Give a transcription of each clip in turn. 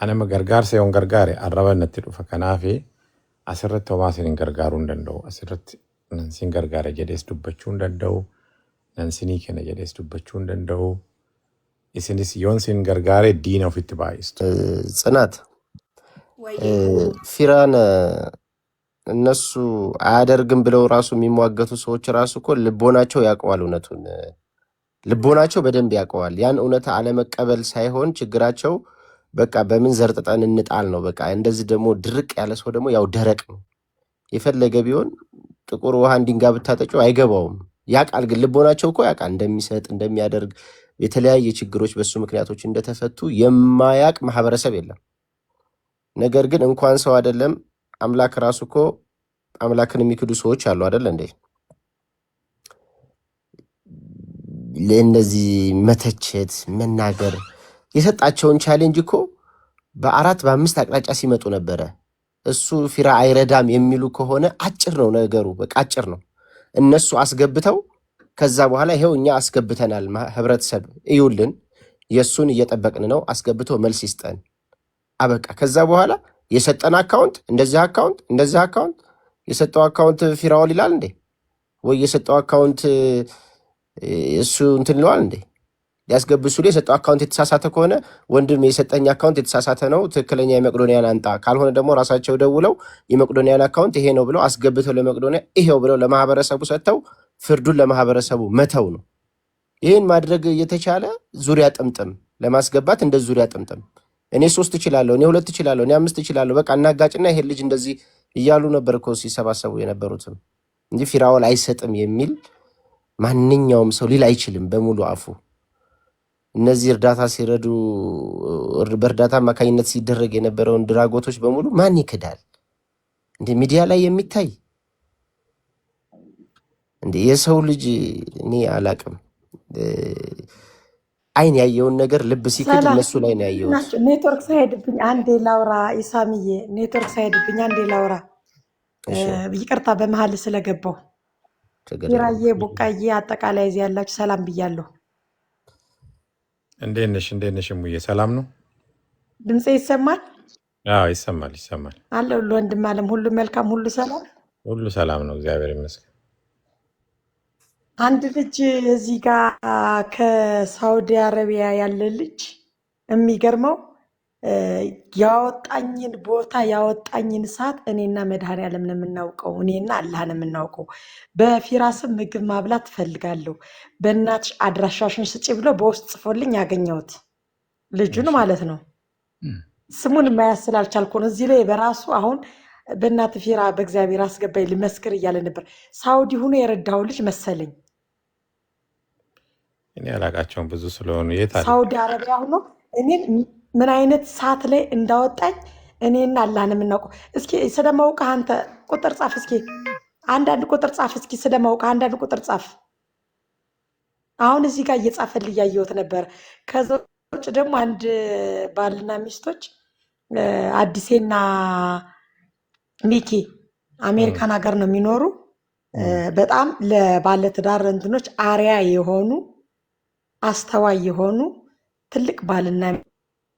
anama gargaarsa yoon gargaare arraba natti dhufa kanaafi asirratti homaa isin gargaaruu hin danda'u. Asirratti nan sin gargaara jedhees dubbachuu hin danda'u. Nan sinii kenna jedhees dubbachuu hin danda'u. Isinis yoon sin gargaare diina ofitti baay'istu. ጽናት ፊራን እነሱ አያደርግም ብለው ራሱ የሚሟገቱ ሰዎች ራሱ እኮ ልቦናቸው ያውቀዋል። እውነቱን ልቦናቸው በደንብ ያውቀዋል። ያን እውነታ አለመቀበል ሳይሆን ችግራቸው በቃ በምን ዘርጥጠን እንጣል ነው። በቃ እንደዚህ ደግሞ ድርቅ ያለ ሰው ደግሞ ያው ደረቅ ነው። የፈለገ ቢሆን ጥቁር ውሃ እንዲንጋ ብታጠጪው አይገባውም። ያውቃል፣ ግን ልቦናቸው እኮ ያውቃል እንደሚሰጥ እንደሚያደርግ የተለያየ ችግሮች በሱ ምክንያቶች እንደተፈቱ የማያቅ ማህበረሰብ የለም። ነገር ግን እንኳን ሰው አይደለም አምላክ ራሱ እኮ አምላክን የሚክዱ ሰዎች አሉ አይደል እንዴ? ለእነዚህ መተቸት መናገር የሰጣቸውን ቻሌንጅ እኮ በአራት በአምስት አቅጣጫ ሲመጡ ነበረ። እሱ ፊራ አይረዳም የሚሉ ከሆነ አጭር ነው ነገሩ፣ በቃ አጭር ነው። እነሱ አስገብተው ከዛ በኋላ ይሄው እኛ አስገብተናል፣ ህብረተሰብ እዩልን፣ የሱን እየጠበቅን ነው፣ አስገብቶ መልስ ይስጠን፣ አበቃ። ከዛ በኋላ የሰጠን አካውንት እንደዚህ አካውንት የሰጠው አካውንት ፊራውል ይላል እንዴ? ወይ የሰጠው አካውንት እሱ እንትን ይለዋል እንዴ? ሊያስገብሱ የሰጠው አካውንት የተሳሳተ ከሆነ ወንድም የሰጠኝ አካውንት የተሳሳተ ነው፣ ትክክለኛ የመቄዶንያን አንጣ፣ ካልሆነ ደግሞ ራሳቸው ደውለው የመቄዶንያን አካውንት ይሄ ነው ብለው አስገብተው ለመቄዶንያ ይሄው ብለው ለማህበረሰቡ ሰጥተው ፍርዱን ለማህበረሰቡ መተው ነው። ይህን ማድረግ እየተቻለ ዙሪያ ጥምጥም ለማስገባት እንደ ዙሪያ ጥምጥም እኔ 3 እችላለሁ፣ እኔ 2 እችላለሁ፣ እኔ 5 እችላለሁ፣ በቃ እናጋጭና ይሄ ልጅ እንደዚህ እያሉ ነበር እኮ ሲሰባሰቡ የነበሩትም እንጂ ፊራውል አይሰጥም የሚል ማንኛውም ሰው ሊል አይችልም በሙሉ አፉ። እነዚህ እርዳታ ሲረዱ በእርዳታ አማካኝነት ሲደረግ የነበረውን ድራጎቶች በሙሉ ማን ይክዳል? እንደ ሚዲያ ላይ የሚታይ እንደ የሰው ልጅ እኔ አላቅም። አይን ያየውን ነገር ልብ ሲክድ እነሱ ላይ ነው ያየው። ኔትወርክ ሳይሄድብኝ አንዴ ላውራ፣ ኢሳምዬ ኔትወርክ ሳይሄድብኝ አንዴ ላውራ። ይቅርታ በመሀል ስለገባው። ፊራዬ ቡቃዬ አጠቃላይ እዚህ ያላችሁ ሰላም ብያለሁ። እንዴት ነሽ እሙዬ? ሰላም ነው? ድምፄ ይሰማል? አዎ ይሰማል። አለ ሁሉ ወንድም አለም ሁሉ መልካም ሁሉ ሰላም ሁሉ ሰላም ነው፣ እግዚአብሔር ይመስገን። አንድ ልጅ እዚህ ጋር ከሳውዲ አረቢያ ያለ ልጅ የሚገርመው ያወጣኝን ቦታ ያወጣኝን ሰዓት እኔና መድኃኔዓለም ነው የምናውቀው፣ እኔና አላህ ነው የምናውቀው። በፊራ ስም ምግብ ማብላት ትፈልጋለሁ፣ በእናትሽ አድራሻሽን ስጪ ብሎ በውስጥ ጽፎልኝ ያገኘሁት ልጁን ማለት ነው። ስሙን ማያዝ ስላልቻልኩ ነው። እዚህ ላይ በራሱ አሁን በእናት ፊራ በእግዚአብሔር አስገባኝ ልመስክር እያለ ነበር። ሳውዲ ሆኖ የረዳው ልጅ መሰለኝ። እኔ አላቃቸውም ብዙ ስለሆኑ የት አለ ሳውዲ አረቢያ ሆኖ እኔን ምን አይነት ሰዓት ላይ እንዳወጣኝ እኔና አላህ ነው የምናውቀው። እስኪ ስለማውቅህ አንተ ቁጥር ጻፍ፣ እስኪ አንዳንድ ቁጥር ጻፍ፣ እስኪ ስለማውቅህ አንዳንድ ቁጥር ጻፍ። አሁን እዚህ ጋር እየጻፈልኝ እያየሁት ነበር። ከዛ ውጭ ደግሞ አንድ ባልና ሚስቶች አዲሴና ሚኪ አሜሪካን ሀገር ነው የሚኖሩ። በጣም ለባለትዳር እንትኖች አሪያ የሆኑ አስተዋይ የሆኑ ትልቅ ባልና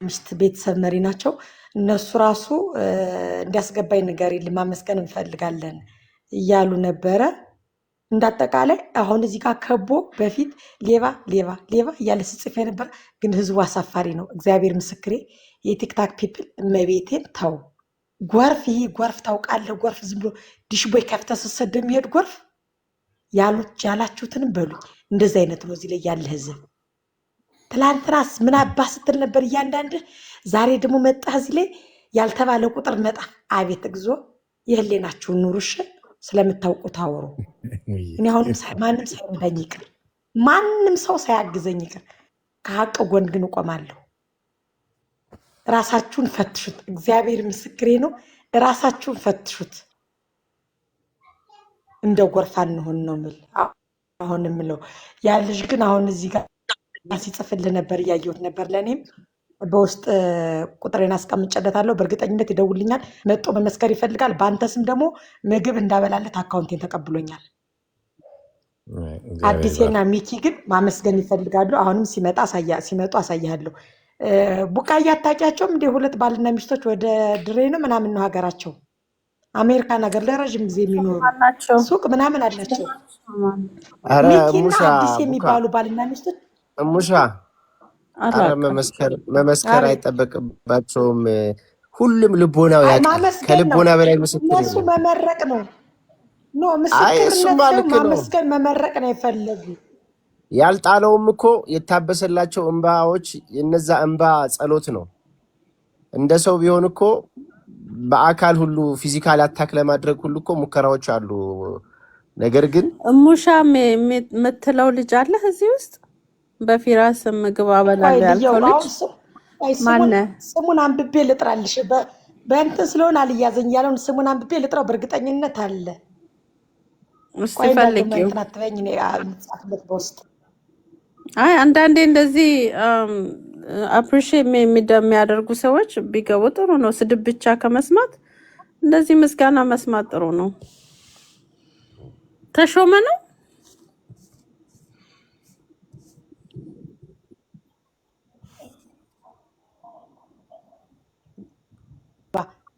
ሚስት ቤተሰብ መሪ ናቸው። እነሱ ራሱ እንዲያስገባኝ ንገሪልን ማመስገን እንፈልጋለን እያሉ ነበረ። እንዳጠቃላይ አሁን እዚህ ጋር ከቦ በፊት ሌባ እያለ ስጽፍ ነበር። ግን ህዝቡ አሳፋሪ ነው። እግዚአብሔር ምስክሬ፣ የቲክታክ ፒፕል እመቤቴን ተው። ጎርፍ ይሄ ጎርፍ ታውቃለህ፣ ጎርፍ ዝም ብሎ ዲሽቦይ ከፍተህ ስትሰድ የሚሄድ ጎርፍ ያላችሁትንም በሉኝ። እንደዚህ አይነት ነው እዚህ ላይ ያለ ህዝብ። ትላንትናስ ምን አባ ስትል ነበር እያንዳንድህ። ዛሬ ደግሞ መጣህ እዚህ ላይ ያልተባለ ቁጥር መጣ። አቤት እግዚኦ! የህሌናችሁን ኑሩሽ። ስለምታውቁት አውሩ። እኔ አሁንም ማንም ሳይረዳኝ ይቅር፣ ማንም ሰው ሳያግዘኝ ይቅር፣ ከሀቅ ጎን ግን እቆማለሁ። ራሳችሁን ፈትሹት። እግዚአብሔር ምስክሬ ነው። ራሳችሁን ፈትሹት። እንደ ጎርፍ አንሆን ነው የምል አሁን የምለው። ያ ልጅ ግን አሁን እዚህ ጋር ሲጽፍልህ ነበር እያየሁት ነበር። ለእኔም በውስጥ ቁጥሬን አስቀምጬለታለሁ። በእርግጠኝነት ይደውልኛል፣ መጦ መመስከር ይፈልጋል። በአንተ ስም ደግሞ ምግብ እንዳበላለት አካውንቴን ተቀብሎኛል። አዲሴና ሚኪ ግን ማመስገን ይፈልጋሉ። አሁንም ሲመጡ አሳያለሁ። ቡቃያ አታውቂያቸውም እንደ ሁለት ባልና ሚስቶች ወደ ድሬ ነው ምናምን ነው ሀገራቸው አሜሪካን ሀገር ለረዥም ጊዜ የሚኖሩ አላቸው ሱቅ ምናምን አላቸው። አረ ሚኪና ሙሻ አዲስ ቡካ የሚባሉ ባልና ሚስቶች ሙሻ አረ አላውቃቸውም። መመስከር አቤት አይጠበቅባቸውም። ሁሉም ልቦናው ያውቃል። ማመስገን ነው። ከልቦና በላይ ምስክር እነሱ የለም። መመረቅ ነው። ኖ አይ ምስክርነት እሱማ ሳይሆን ልክ ነው። ማመስገን መመረቅ ነው የፈለጉ። ያልጣለውም እኮ የታበሰላቸው እንባዎች የነዛ እንባ ጸሎት ነው። እንደ ሰው ቢሆን እኮ በአካል ሁሉ ፊዚካል አታክ ለማድረግ ሁሉ እኮ ሙከራዎች አሉ። ነገር ግን እሙሻም የምትለው ልጅ አለህ እዚህ ውስጥ በፊራስ ምግብ ቆይ አበላለሁ ልየው ያልከው ነው ልጅ አሁን ቆይ ማነህ? ስሙን አንብቤ ልጥራልሽ። በእንትን ስለሆነ አልያዘኝ ያለውን ስሙን አንብቤ ልጥራው። በእርግጠኝነት አለ። እስቲ ቆይ እንዳለ ፈልጊው። እንትን አትበይኝ። እኔ የምጻፍበት በውስጥ አይ አንዳንዴ እንደዚህ አፕሪሺየት የሚያደርጉ ሰዎች ቢገቡ ጥሩ ነው። ስድብ ብቻ ከመስማት እንደዚህ ምስጋና መስማት ጥሩ ነው። ተሾመ ነው።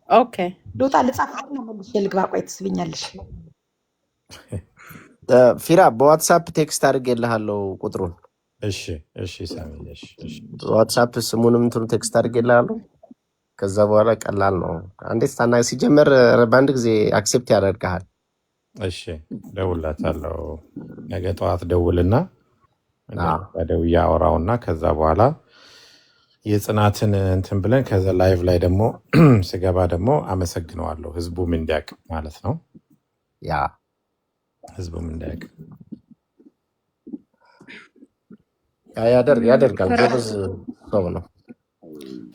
ኦኬ ልውጣ ልጻፍ እና መልሼ ልግባ። ቆይ ትስብኛለሽ። ፊራ በዋትሳፕ ቴክስት አድርጌልሃለሁ ቁጥሩን። እሺ እሺ ሳሚ እሺ እሺ በዋትሳፕ ስሙንም እንትኑ ቴክስት አድርጌልሃለሁ። ከዛ በኋላ ቀላል ነው። አንዴ ስታና ሲጀመር በአንድ ጊዜ አክሴፕት ያደርግሃል። እሺ ደውላታለሁ። ነገ ጠዋት ደውልና ደውዬ አወራውና ከዛ በኋላ የጽናትን እንትን ብለን ከዛ ላይቭ ላይ ደግሞ ስገባ ደግሞ አመሰግነዋለሁ። ህዝቡም እንዲያውቅ ማለት ነው። ያ ህዝቡም እንዲያውቅ ያደርጋል። ጎበዝ ሰው ነው።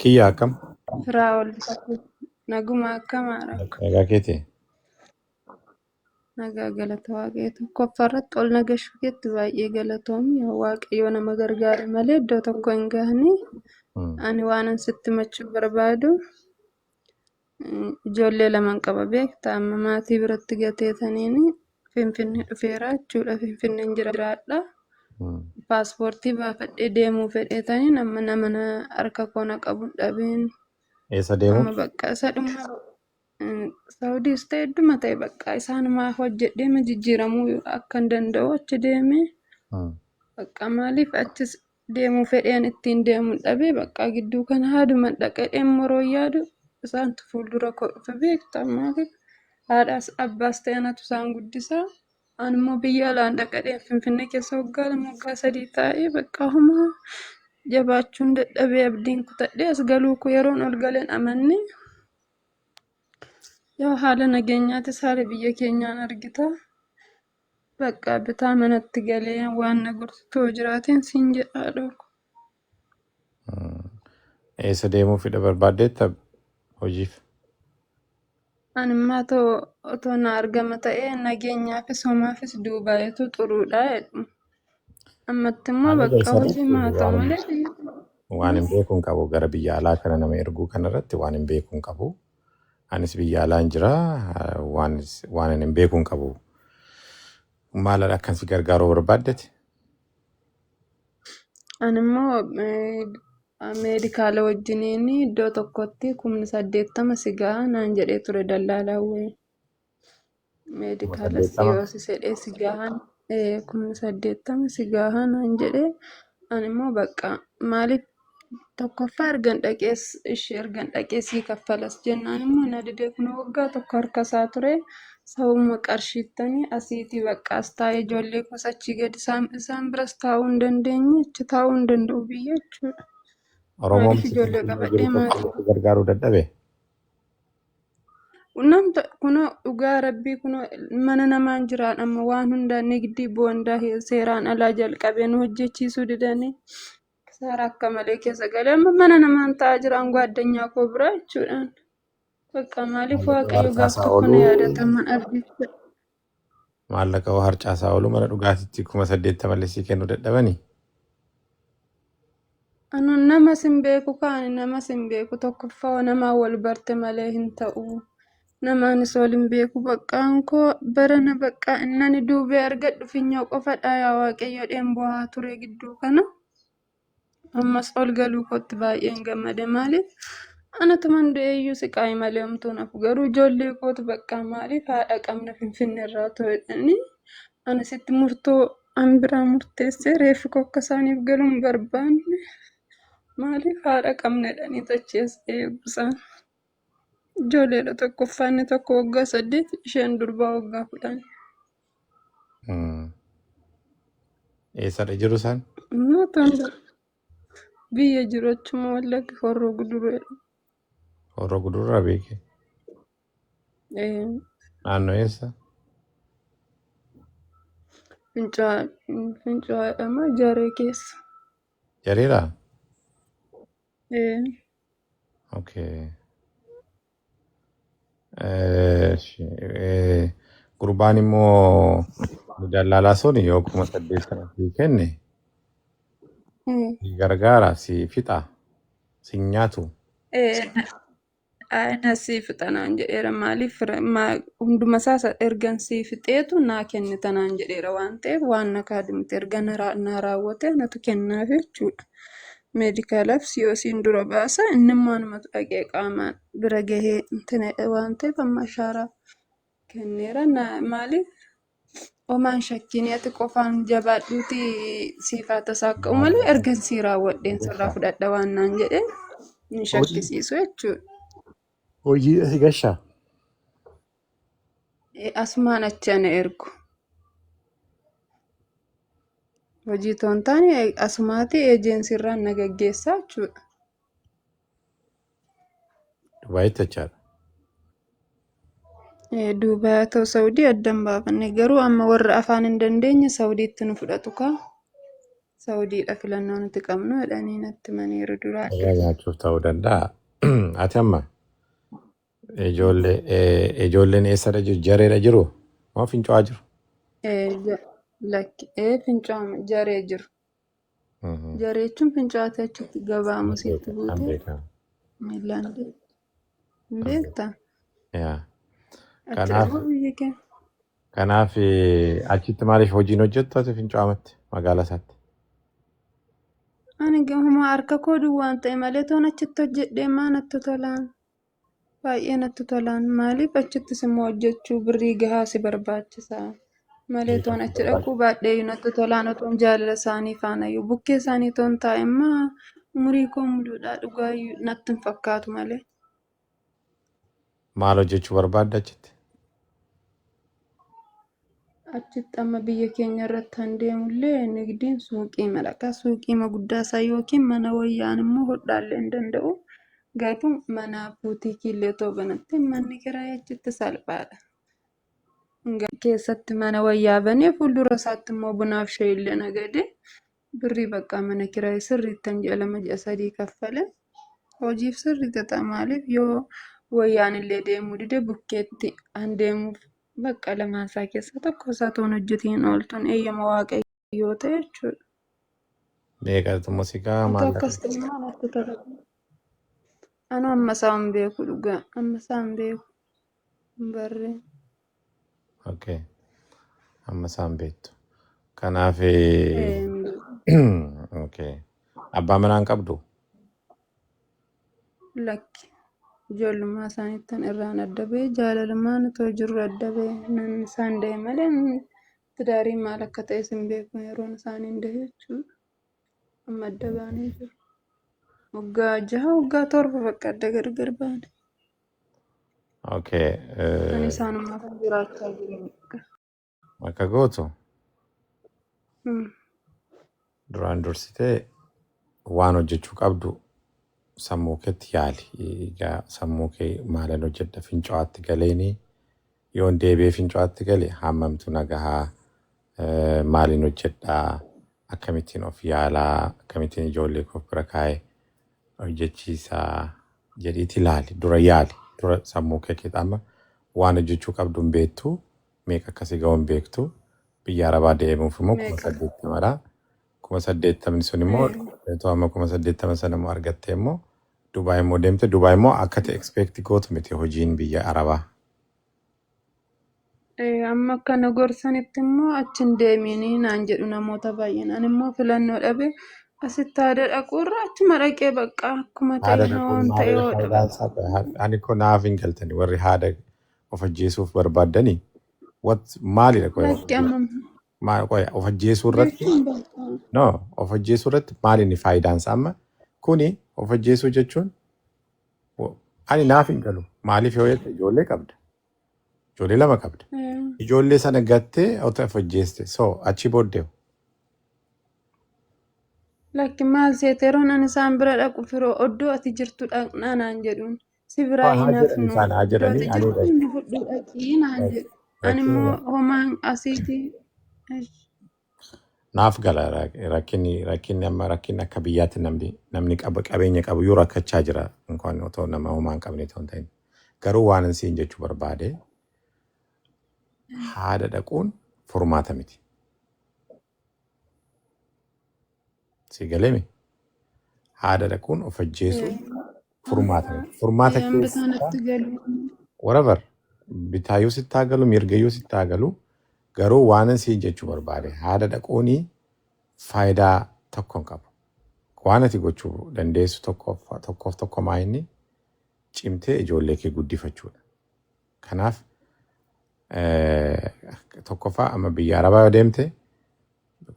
ኪያ አቀም ፍራኦል naguma akkam araku ነጋኬቴ nagaa galata waaqayyo tokkoffaarratti ol nagashu keetti baay'ee galatoomi waaqayyo nama gargaare malee iddoo tokko hin gahanii ani waanan sitti machuu barbaadu ijoollee lamaan qaba beektaa amma maatii biratti gateetaniini finfinnee dhufeera jechuudha. Finfinneen jiraadha. Paaspoortii baafadhee deemuu fedheetanii nama harka koona qabu dhabeen eessa deemu amma bakka isa dhuma Saawudiis ta'e hedduma ta'e bakka isaanumaa hojjedhee jijjiiramuu akka hin danda'u achi deemee bakka maaliif achis deemuu fedheen ittiin deemuu dhabee bakka gidduu kana haaduma dhaqee moroo yaadu isaantu fuuldura koo dhufe beektaa maaliif haadhaas abbaas ta'anatu isaan guddisaa anummoo biyya alaan dhaqee Finfinnee keessa waggaa 3 taa'ee bakka homaa jabaachuun dadhabee abdiin kutadhee as galuu koo yeroon ol galeen amanne yoo haala nageenyaatis haala biyya keenyaan argita bakka bitaa manatti galee waan na gorsituu jiraateen siin jedhaa dhooku. eessa deemuu fedha barbaaddeetta hojiif Animmaa otoo na argama ta'ee nageenyaafis homaafis duubaayatu xuruudha jedhu. Ammatti immoo bakka hojii maa ta'u malee waan hin beekuun qabu gara biyya alaa kana nama erguu kanarratti waan hin beekuun qabu. Anis biyya alaan jira waan hin beekuun qabu. Maal akkan si gargaaruu barbaaddete? animmoo meedikaala wajjiniin iddoo tokkotti 80,000 si gahaa naan jedhee ture dallaalaa wayii. Meedikaala siyoosii sedhee si gahaan 80,000 si gahaa naan jedhee animmoo bakka maaliif tokkoffaa ergan dhaqee sii kaffalas jennaan immoo na didee kun waggaa tokko harka isaa ture sababuma qarshiittanii asiitii bakka as taa'ee ijoollee kosachii gadi isaan biras taa'uu hin dandeenye achi taa'uu hin danda'u biyya jechuudha. Oromoon Maaliif ijoollee qabadhee maatii gargaaruu dadhabe? namta kuno dhugaa rabbii kuno mana namaan jiraan amma waan hundaa nigdii boondaa seeraan alaa jalqabeen hojjechiisuu didanii saara akka malee keessa galee amma mana namaan taa'aa jiraan addunyaa koo biraa jechuudhaan bakka maaliif waaqayyo gaaf tokko na yaadataman argite. Maallaqa harcaasaa oolu mana dhugaatitti 80,000 sii kennuu dadhabanii? Anu nama sin beeku kaani nama sin beeku tokkoffaa nama wal barte malee hin ta'u. Namaanis waliin beeku baqqaan koo barana bakka innani duubee argadhu finyoo qofadha yaa waaqayyo dheen bu'aa ture gidduu kana. ammas ol galuu kootti baay'een gammade maaliif anatuma hundeeyyuu siqaayi malee homtuu nafu garuu ijoollee kootu bakka maaliif haadha qabna finfinne irraa ta'edhani ani sitti murtoo an biraa murteessee reeffi kokka isaaniif galuu hin barbaanne maaliif haadha qabnedhanii tacheessa eebbisaan ijoolleedha tokko uffanni tokko waggaa 8 isheen durbaa waggaa 10 Eessadha jiru isaan? mootummaa biyya jiru achuma wallaggi horroo gudureedha. Horroo gudurraa beeke. Naannoo eessa? Fincaa'aadhama jaree keessa. Jareeraa? Eh, Okay. Gurbaan immoo dallaalaa sun yoo 8,000 sana sii kenne eh, si gargaara, si fixa, si nyaatu. Aina sii fixanaan jedheera maaliif hunduma isaa ergan sii fixeetu naa kennitanaan jedheera waan ta'eef waan na kaadimte erga na raawwate natu kennaaf jechuudha. Meedikaalaaf siyoosiin dura baasa inni immoo anumatu dhaqee qaamaan bira gahee waan ta'eef amma ashaaraa kenneera maaliif omaan shakkiin ati qofaan jabaadhuuti siifaa tasaa ka'u malee ergan sii raawwadheen sirraa fudhadha waan naan jedhee ni shakkisiisu jechuudha. Hojii si gashaa? Asumaan achi ana ergu. Hojii toon taane asumaati eejensiirraan na gaggeessaa jechuudha. Dubaayitti jechaadha. Duubaa ta'u Saawudii addan baafanne garuu amma warra afaan hin dandeenye Saawudiitti nu fudhatu kaa. Saawudiidha filannoo nuti qabnu jedhanii natti maniiru duraa. Egaa nyaachuuf ta'uu danda'a. Ati amma ijoolleen eessadha jiru? Jareedha jiru? Moo fincaa'aa jiru? Fincaa'aa jaree jiru. Jaree jechuun fincaa'aa achitti gabaa musiitti buutee miilaan beektaa? Kanaaf achitti maaliif hojiin hojjettu ati fincaa'aatti magaalaa isaatti? Ani gahuma harka koo duwwaan ta'e malee toon achitti hojjedhee maa natti tolaan baay'ee natti tolaan maaliif achittis immoo hojjechuu birrii gahaa si barbaachisaa malee toon achi dhaquu baadhee natti tolaan otoon jaalala isaanii faanayyuu bukkee isaanii toon taa'e immoo umurii koo muluudhaa dhugaayyuu natti hin fakkaatu malee. Maal hojjechuu barbaadda achitti? Achitti amma biyya keenya irratti kan deemullee nigdiin suuqii malaqaa suuqii guddaa isaa yookiin mana wayyaan immoo hodhaallee hin danda'u. Garuu mana buutiikii illee ta'uu banatti manni kiraa achitti salphaadha. Keessatti mana wayyaa banee fuuldura isaatti immoo bunaaf shayii illee nagade birrii bakka mana kiraa sirriittan ji'a 2 ji'a 3 kaffale hojiif sirriitti ta'a maaliif yoo wayyaan illee deemuu dide bukkeetti an deemuuf bakka lamaasaa keessa tokko isaa toon hojjetiin ooltuun eeyyama waaqayyoo ta'e jechuudha. Meeqatu muuziqaa maal Akkasitti maal akka taphatu. Anu amma isaa hin beeku dhugaa amma isaa hin beeku hin barreen. Okay. Amma isaan beektu. Kanaaf okay. Abbaa manaa hin qabdu? Lakki ijoollummaa isaaniittan irraan adda ba'e jaalalumaan otoo jirru adda ba'e namni isaan da'e malee tidaariin maal akka ta'es hin beeku yeroon isaanii hin dahe jechuudha. Amma adda baanee jiru. Waggaa 6 waggaa 7 bakka adda gargar baane. Okay. Ani isaanummaa kan jiraachaa jiru. Akka gootu duraan dursitee waan hojjechuu qabdu sammuu keetti yaali. Egaa sammuu kee maalan hojjedha fincaa'aatti galeeni yoon deebi'ee fincaa'aatti gale hammamtu nagahaa maaliin hojjedhaa akkamittiin of yaalaa akkamittiin ijoollee koo bira kaa'ee hojjechiisaa jedhiiti ilaali dura yaali dura sammuu kee amma waan hojjechuu qabdu hin beektu meeqa akkasii ga'u hin beektu biyya arabaa deemuuf immoo 8,000 8,000 sun immoo amma 8,000 sana immoo argattee immoo Dubaay immoo deemte Dubaay immoo akka ta'e expect gootu miti hojiin biyya arabaa. Amma kana gorsanitti immoo achi hin deemini naan jedhu namoota baay'een. Ani immoo filannoo dhabe asittaadha dhaquurra achuma dhaqee bakka akkuma ta'e Haadha na dhaquun waan ta'e maalidha oodha faayidaan bakka. isaa? Ani ko naaf hin galtani warri haadha of ajjeesuuf barbaaddanii maalidha Lakki amma of ajjeesuu irratti jechuun bakka. no of ajjeesuu irratti maali inni faayidaan isaa? Amma kuni of ajjeesuu jechuun ani naaf hin galu. Maaliif yoo jette ijoollee qabda. Ijoollee 2 qabda. Ijoollee sana gattee of ajjeeste. So achi booddee Lakki maal seeteroon ani isaan bira dhaqu firoo oddoo ati jirtu dhaqnaa naan jedhuun si biraa haa hin jedhani hafnu isaan haa oddoo jedhani ati ani jirtu inni fudhu dhaqii naan jedhu ani immoo homaan asiiti naaf gala rakkinni amma rakkinni akka biyyaatti namni qabeenya qabu yoo rakkachaa jira inkaan otoo nama homaa hin qabne ta'uu hin ta'in. Garuu waan siin jechuu barbaade haadha dhaquun furmaata miti. Si galeemi haadha dhaquun of ajjeesuun furmaata miti. Furmaata keessaa bitaanatti galu. whatever bitaayyuu sitti haa galu mirgayyuu sitti haa galu garuu waan siin jechuu barbaade haadha dhaquun faayidaa tokko hin qabu. Waan ati gochuu dandeessu tokkoof tokko maayinni cimtee ijoollee kee guddifachuudha. Kanaaf tokkoffaa amma biyya Arabaa yoo deemte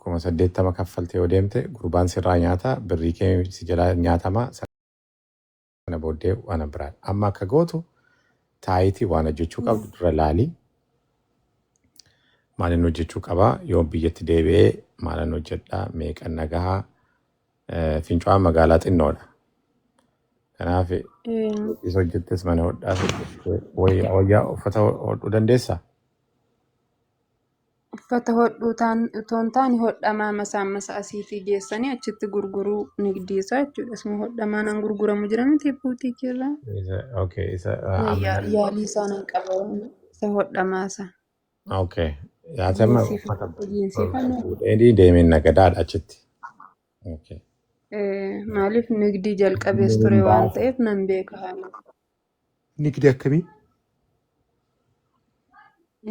80,000 kaffaltee yoo deemte gurbaan sirraa nyaata birrii kee si jalaa nyaatama sana booddee waan biraadha. Amma akka gootu taayitii waan hojjechuu qabdu dura laalii maalin hojjechuu qabaa yoo biyyatti deebi'ee maalin hojjedhaa meeqan nagahaa fincuwaan magaalaa xinnoodha. Kanaaf isa hojjettes mana hodhaa wayyaa uffata hodhuu dandeessaa? Uffata hodhuu utoon taane hodhamaa masaa asiitii geessanii achitti gurguruu nigdiisaa jechuudha. Isuma hodhamaan an gurguramu jira miti buutiikii irraa. Yaalii isaan hin qaban isa hodhamaasa. Okay. Yaatama Jiinsiifannoo. fuudhee deemeen nagadaadha achitti. Okay. Maaliif nigdii jalqabees ture waan ta'eef nan beeka haala. Nigdi akkamii?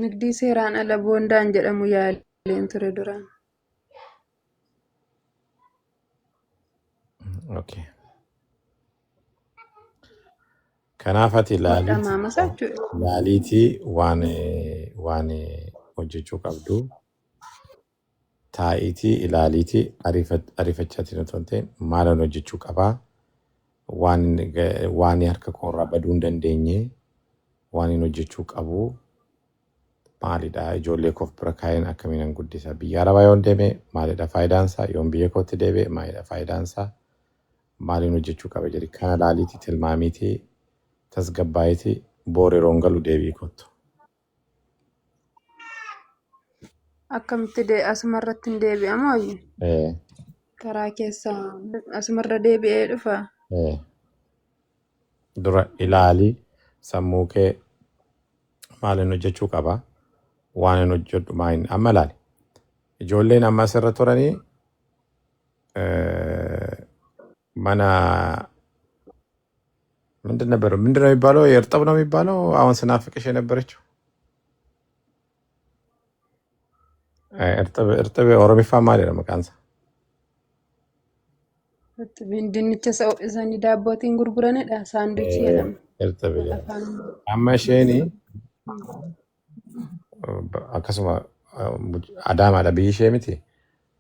Nigdii seeraan ala boondaan jedhamu yaaleen ture duraan. Okay. Kanaaf ati Hodhamaa masaa jechuudha. laaliitii waan hojjechuu qabdu taa'iitii ilaaliitii ariifachaatiin otoo hin ta'in maalan hojjechuu qabaa waan harka koorraa baduu hin dandeenye waan hin hojjechuu qabu maalidha ijoollee koof bira kaa'een akkamiin guddisa biyya Arabaa yoon deeme maalidha faayidaansaa yoon biyya kootti deebi'e maalidha faayidaansaa maaliin hojjechuu qaba jedhi kana laaliitii tilmaamiitii tasgabbaayitii booreroon galu deebii kottu. Akkamitti asumarratti hin deebi'amoo karaa keessa asumarra deebi'ee dhufa. Dura ilaalii sammuu kee maalin hojjechuu qaba waan hin hojjedhu maayin amma ilaali ijoolleen amma asirra turanii mana ምንድን ነው የሚባለው? የእርጥብ ነው የሚባለው። አሁን ስናፍቅሽ የነበረችው እርጥብ ኦሮሚፋ ማለት ነው መቃንሳ Dinnicha isaan daabbootiin gurguranidha. Saanduuchii jedhama. እርጥብ amma isheen akkasuma adaamaadha biyyi ishee miti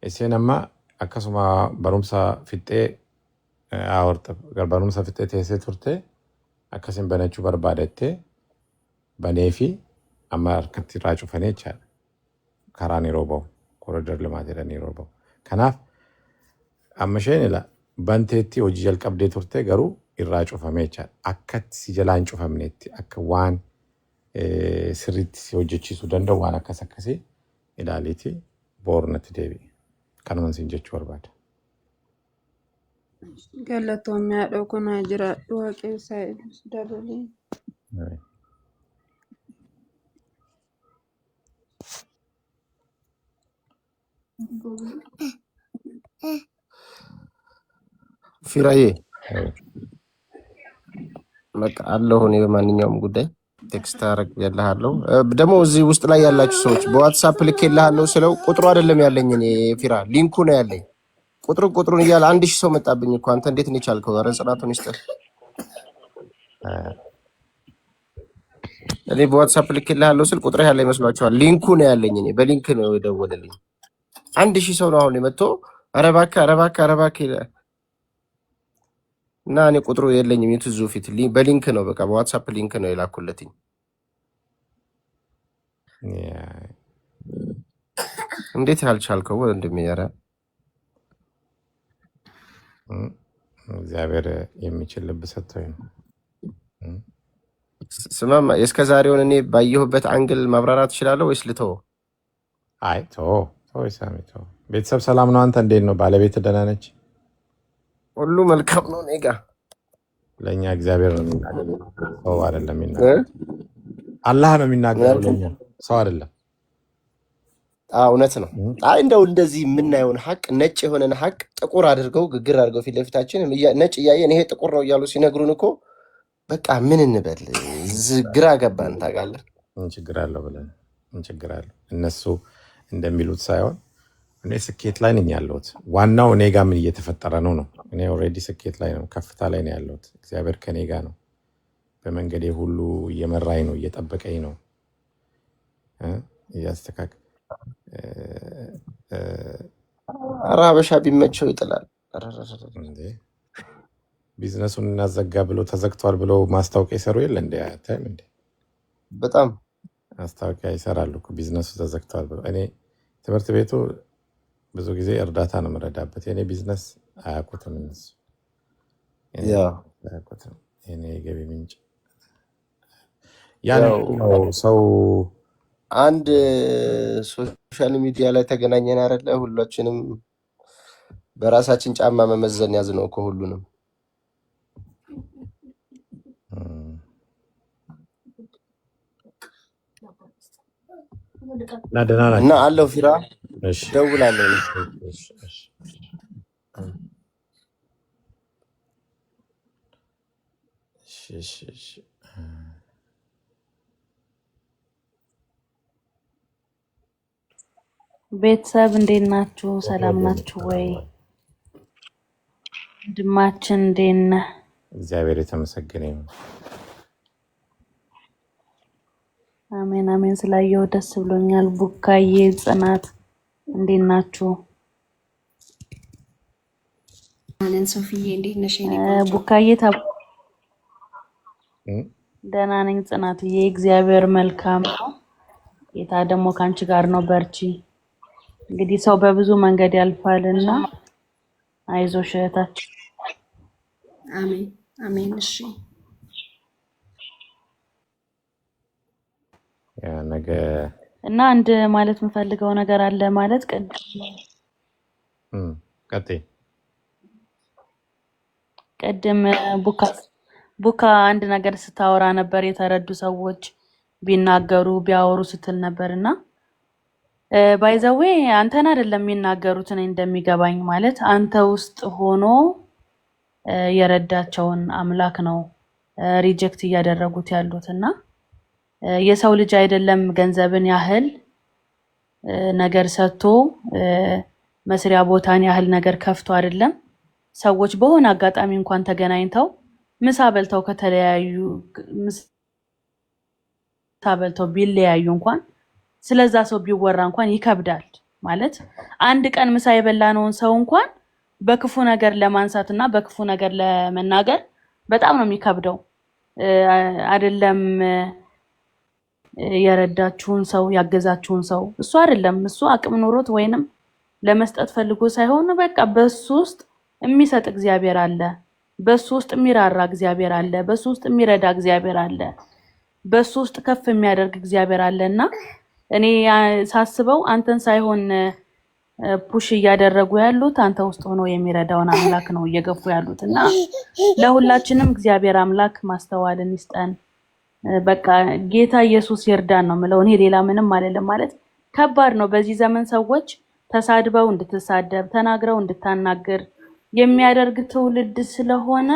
isheen amma akkasuma barumsa fixxee barumsa fixxee teessee turte akkasiin banachuu barbaadattee banee fi amma harkatti irraa cufanii jechaadha. Karaan yeroo bahu koridor limaa jedhan yeroo bahu. Kanaaf amma isheen banteetti hojii jalqabdee turte garuu irraa cufamee jechaadha. Akkatti si jalaa hin cufamneetti akka waan sirriitti si hojjechiisuu danda'u waan akkas akkasii ilaaliitii boornatti deebi'i. Kanuman siin jechuu barbaada. Galatoomii haadha kunaa jira waaqessaa dabalee. ፊራዬ በቃ አለሁ እኔ በማንኛውም ጉዳይ ቴክስት አደርግልሃለሁ። ደግሞ እዚህ ውስጥ ላይ ያላችሁ ሰዎች በዋትሳፕ ልኬልሃለሁ ስለው ቁጥሩ አይደለም ያለኝ እኔ ፊራ ሊንኩ ነው ያለኝ። ቁጥሩን እያለ 1000 ሰው መጣብኝ እኮ አንተ እንዴት ነው የቻልከው? ኧረ ጽናቱን ይስጥህ። እኔ በዋትስአፕ ልክልሃለሁ ስል ቁጥር ያለ ይመስላችኋል? ሊንኩ ነው ያለኝ። እኔ በሊንክ ነው የደወለልኝ። 1000 ሰው ነው አሁን የመጥቶ ኧረ እባክህ ይላል እና እኔ ቁጥሩ የለኝም። የትዙ ፊት በሊንክ ነው በቃ በዋትስአፕ ሊንክ ነው የላኩለትኝ። እንዴት ያልቻልከው ወንድሜ? ኧረ እግዚአብሔር የሚችል ልብ ሰጥቶኝ ነው። ስማማ የእስከ ዛሬውን እኔ ባየሁበት አንግል ማብራራት እችላለሁ ወይስ ልተው? አይ ሳሚ ቤተሰብ ሰላም ነው? አንተ እንዴት ነው? ባለቤት ደህና ነች? ሁሉ መልካም ነው። እኔ ጋ ለእኛ እግዚአብሔር ነው የሚናገረው፣ ሰው አይደለም የሚናገረው። አላህ ነው የሚናገረው ለእኛ፣ ሰው አይደለም። እውነት ነው። አይ እንደው እንደዚህ የምናየውን ሀቅ ነጭ የሆነን ሀቅ ጥቁር አድርገው ግግር አድርገው ፊት ለፊታችን ነጭ እያየን ይሄ ጥቁር ነው እያሉ ሲነግሩን እኮ በቃ ምን እንበል ግራ ገባን። ታውቃለህ ምን ችግር አለው ብለን ምን ችግር አለው? እነሱ እንደሚሉት ሳይሆን እኔ ስኬት ላይ ነኝ ያለሁት። ዋናው እኔ ጋር ምን እየተፈጠረ ነው ነው። እኔ ኦልሬዲ ስኬት ላይ ነው፣ ከፍታ ላይ ነው ያለሁት። እግዚአብሔር ከኔ ጋር ነው። በመንገዴ ሁሉ እየመራኝ ነው፣ እየጠበቀኝ ነው፣ እያስተካከለ። ኧረ ሀበሻ ቢመቸው ይጥላል። ቢዝነሱን እናዘጋ ብሎ ተዘግቷል ብሎ ማስታወቂያ ይሰሩ የለ እንደ ታይም እንደ በጣም ማስታወቂያ ይሰራሉ። ቢዝነሱ ተዘግቷል ብሎ እኔ ትምህርት ቤቱ ብዙ ጊዜ እርዳታ ነው የምረዳበት። የኔ ቢዝነስ አያውቁትም እነሱ፣ አያውቁትም የኔ ገቢ ምንጭ ያን ሰው። አንድ ሶሻል ሚዲያ ላይ ተገናኘን አይደለ? ሁላችንም በራሳችን ጫማ መመዘን ያዝ ነው እኮ ሁሉንም። እና አለው ፊራ ደውላለሁ። ቤተሰብ እንዴት ናችሁ? ሰላም ናችሁ ወይ? ወንድማችን እንዴት ነህ? እግዚአብሔር የተመሰገነ ይሁን። አሜን አሜን። ስላየው ደስ ብሎኛል። ቡካዬ ጽናት እንዴት ናችሁ? አለን ሶፊዬ እንዴት ነሽ? ቡካዬ ደህና ነኝ ጽናትዬ፣ እግዚአብሔር መልካም ነው። ጌታ ደግሞ ካንቺ ጋር ነው። በርቺ። እንግዲህ ሰው በብዙ መንገድ ያልፋልና አይዞሽ እህታችን። አሜን አሜን። እሺ ነገ እና አንድ ማለት የምፈልገው ነገር አለ። ማለት ቅድም ቡካ አንድ ነገር ስታወራ ነበር፣ የተረዱ ሰዎች ቢናገሩ ቢያወሩ ስትል ነበርና ባይዘዌ አንተን አይደለም የሚናገሩት። እኔ እንደሚገባኝ ማለት አንተ ውስጥ ሆኖ የረዳቸውን አምላክ ነው ሪጀክት እያደረጉት ያሉትና የሰው ልጅ አይደለም ገንዘብን ያህል ነገር ሰጥቶ መስሪያ ቦታን ያህል ነገር ከፍቶ አይደለም ሰዎች በሆነ አጋጣሚ እንኳን ተገናኝተው ምሳ በልተው ከተለያዩ ምሳ በልተው ቢለያዩ እንኳን ስለዛ ሰው ቢወራ እንኳን ይከብዳል። ማለት አንድ ቀን ምሳ የበላነውን ሰው እንኳን በክፉ ነገር ለማንሳትና በክፉ ነገር ለመናገር በጣም ነው የሚከብደው። አይደለም የረዳችሁን ሰው ያገዛችሁን ሰው እሱ አይደለም እሱ አቅም ኖሮት ወይንም ለመስጠት ፈልጎ ሳይሆን በቃ በሱ ውስጥ የሚሰጥ እግዚአብሔር አለ፣ በሱ ውስጥ የሚራራ እግዚአብሔር አለ፣ በሱ ውስጥ የሚረዳ እግዚአብሔር አለ፣ በሱ ውስጥ ከፍ የሚያደርግ እግዚአብሔር አለና እኔ ሳስበው አንተን ሳይሆን ፑሽ እያደረጉ ያሉት አንተ ውስጥ ሆኖ የሚረዳውን አምላክ ነው እየገፉ ያሉትና ለሁላችንም እግዚአብሔር አምላክ ማስተዋልን ይስጠን። በቃ ጌታ ኢየሱስ ይርዳን ነው የምለው። እኔ ሌላ ምንም አይደለም። ማለት ከባድ ነው በዚህ ዘመን ሰዎች ተሳድበው እንድትሳደብ ተናግረው እንድታናገር የሚያደርግ ትውልድ ስለሆነ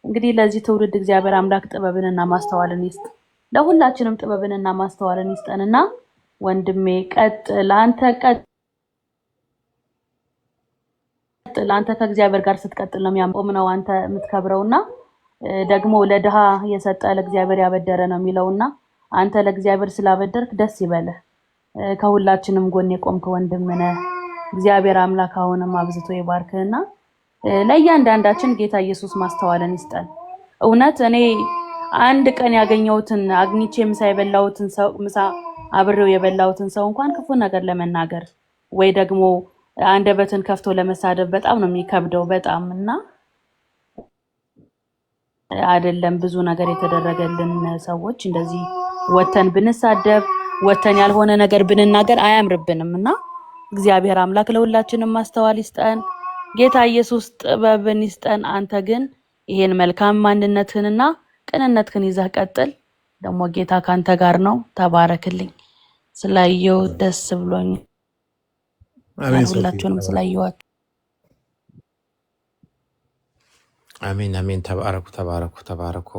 እንግዲህ ለዚህ ትውልድ እግዚአብሔር አምላክ ጥበብንና ማስተዋልን ይስጥ። ለሁላችንም ጥበብንና ማስተዋልን ይስጠንና ወንድሜ ቀጥል፣ አንተ ቀጥል። አንተ ከእግዚአብሔር ጋር ስትቀጥል ነው የሚያምቆም ነው አንተ የምትከብረውና ደግሞ ለድሃ የሰጠ ለእግዚአብሔር ያበደረ ነው የሚለውና አንተ ለእግዚአብሔር ስላበደርክ ደስ ይበልህ። ከሁላችንም ጎን የቆምክ ወንድም ነህ። እግዚአብሔር አምላክ አሁንም አብዝቶ ይባርክህና ለእያንዳንዳችን ጌታ ኢየሱስ ማስተዋልን ይስጠን። እውነት እኔ አንድ ቀን ያገኘሁትን አግኝቼ ምሳ የበላሁትን ሰው ምሳ አብሬው የበላሁትን ሰው እንኳን ክፉ ነገር ለመናገር ወይ ደግሞ አንደበትን ከፍቶ ለመሳደብ በጣም ነው የሚከብደው በጣም እና አይደለም ብዙ ነገር የተደረገልን ሰዎች እንደዚህ ወተን ብንሳደብ ወተን ያልሆነ ነገር ብንናገር አያምርብንምና እግዚአብሔር አምላክ ለሁላችንም ማስተዋል ይስጠን። ጌታ ኢየሱስ ጥበብን ይስጠን። አንተ ግን ይሄን መልካም ማንነትህንና ቅንነትህን ይዘህ ቀጥል። ደግሞ ጌታ ካንተ ጋር ነው። ተባረክልኝ። ስላየው ደስ ብሎኝ አሜን ሶፊ ሁላችሁንም ስላየዋችሁ አሜን አሜን። ተባረኩ ተባረኩ ተባረኩ።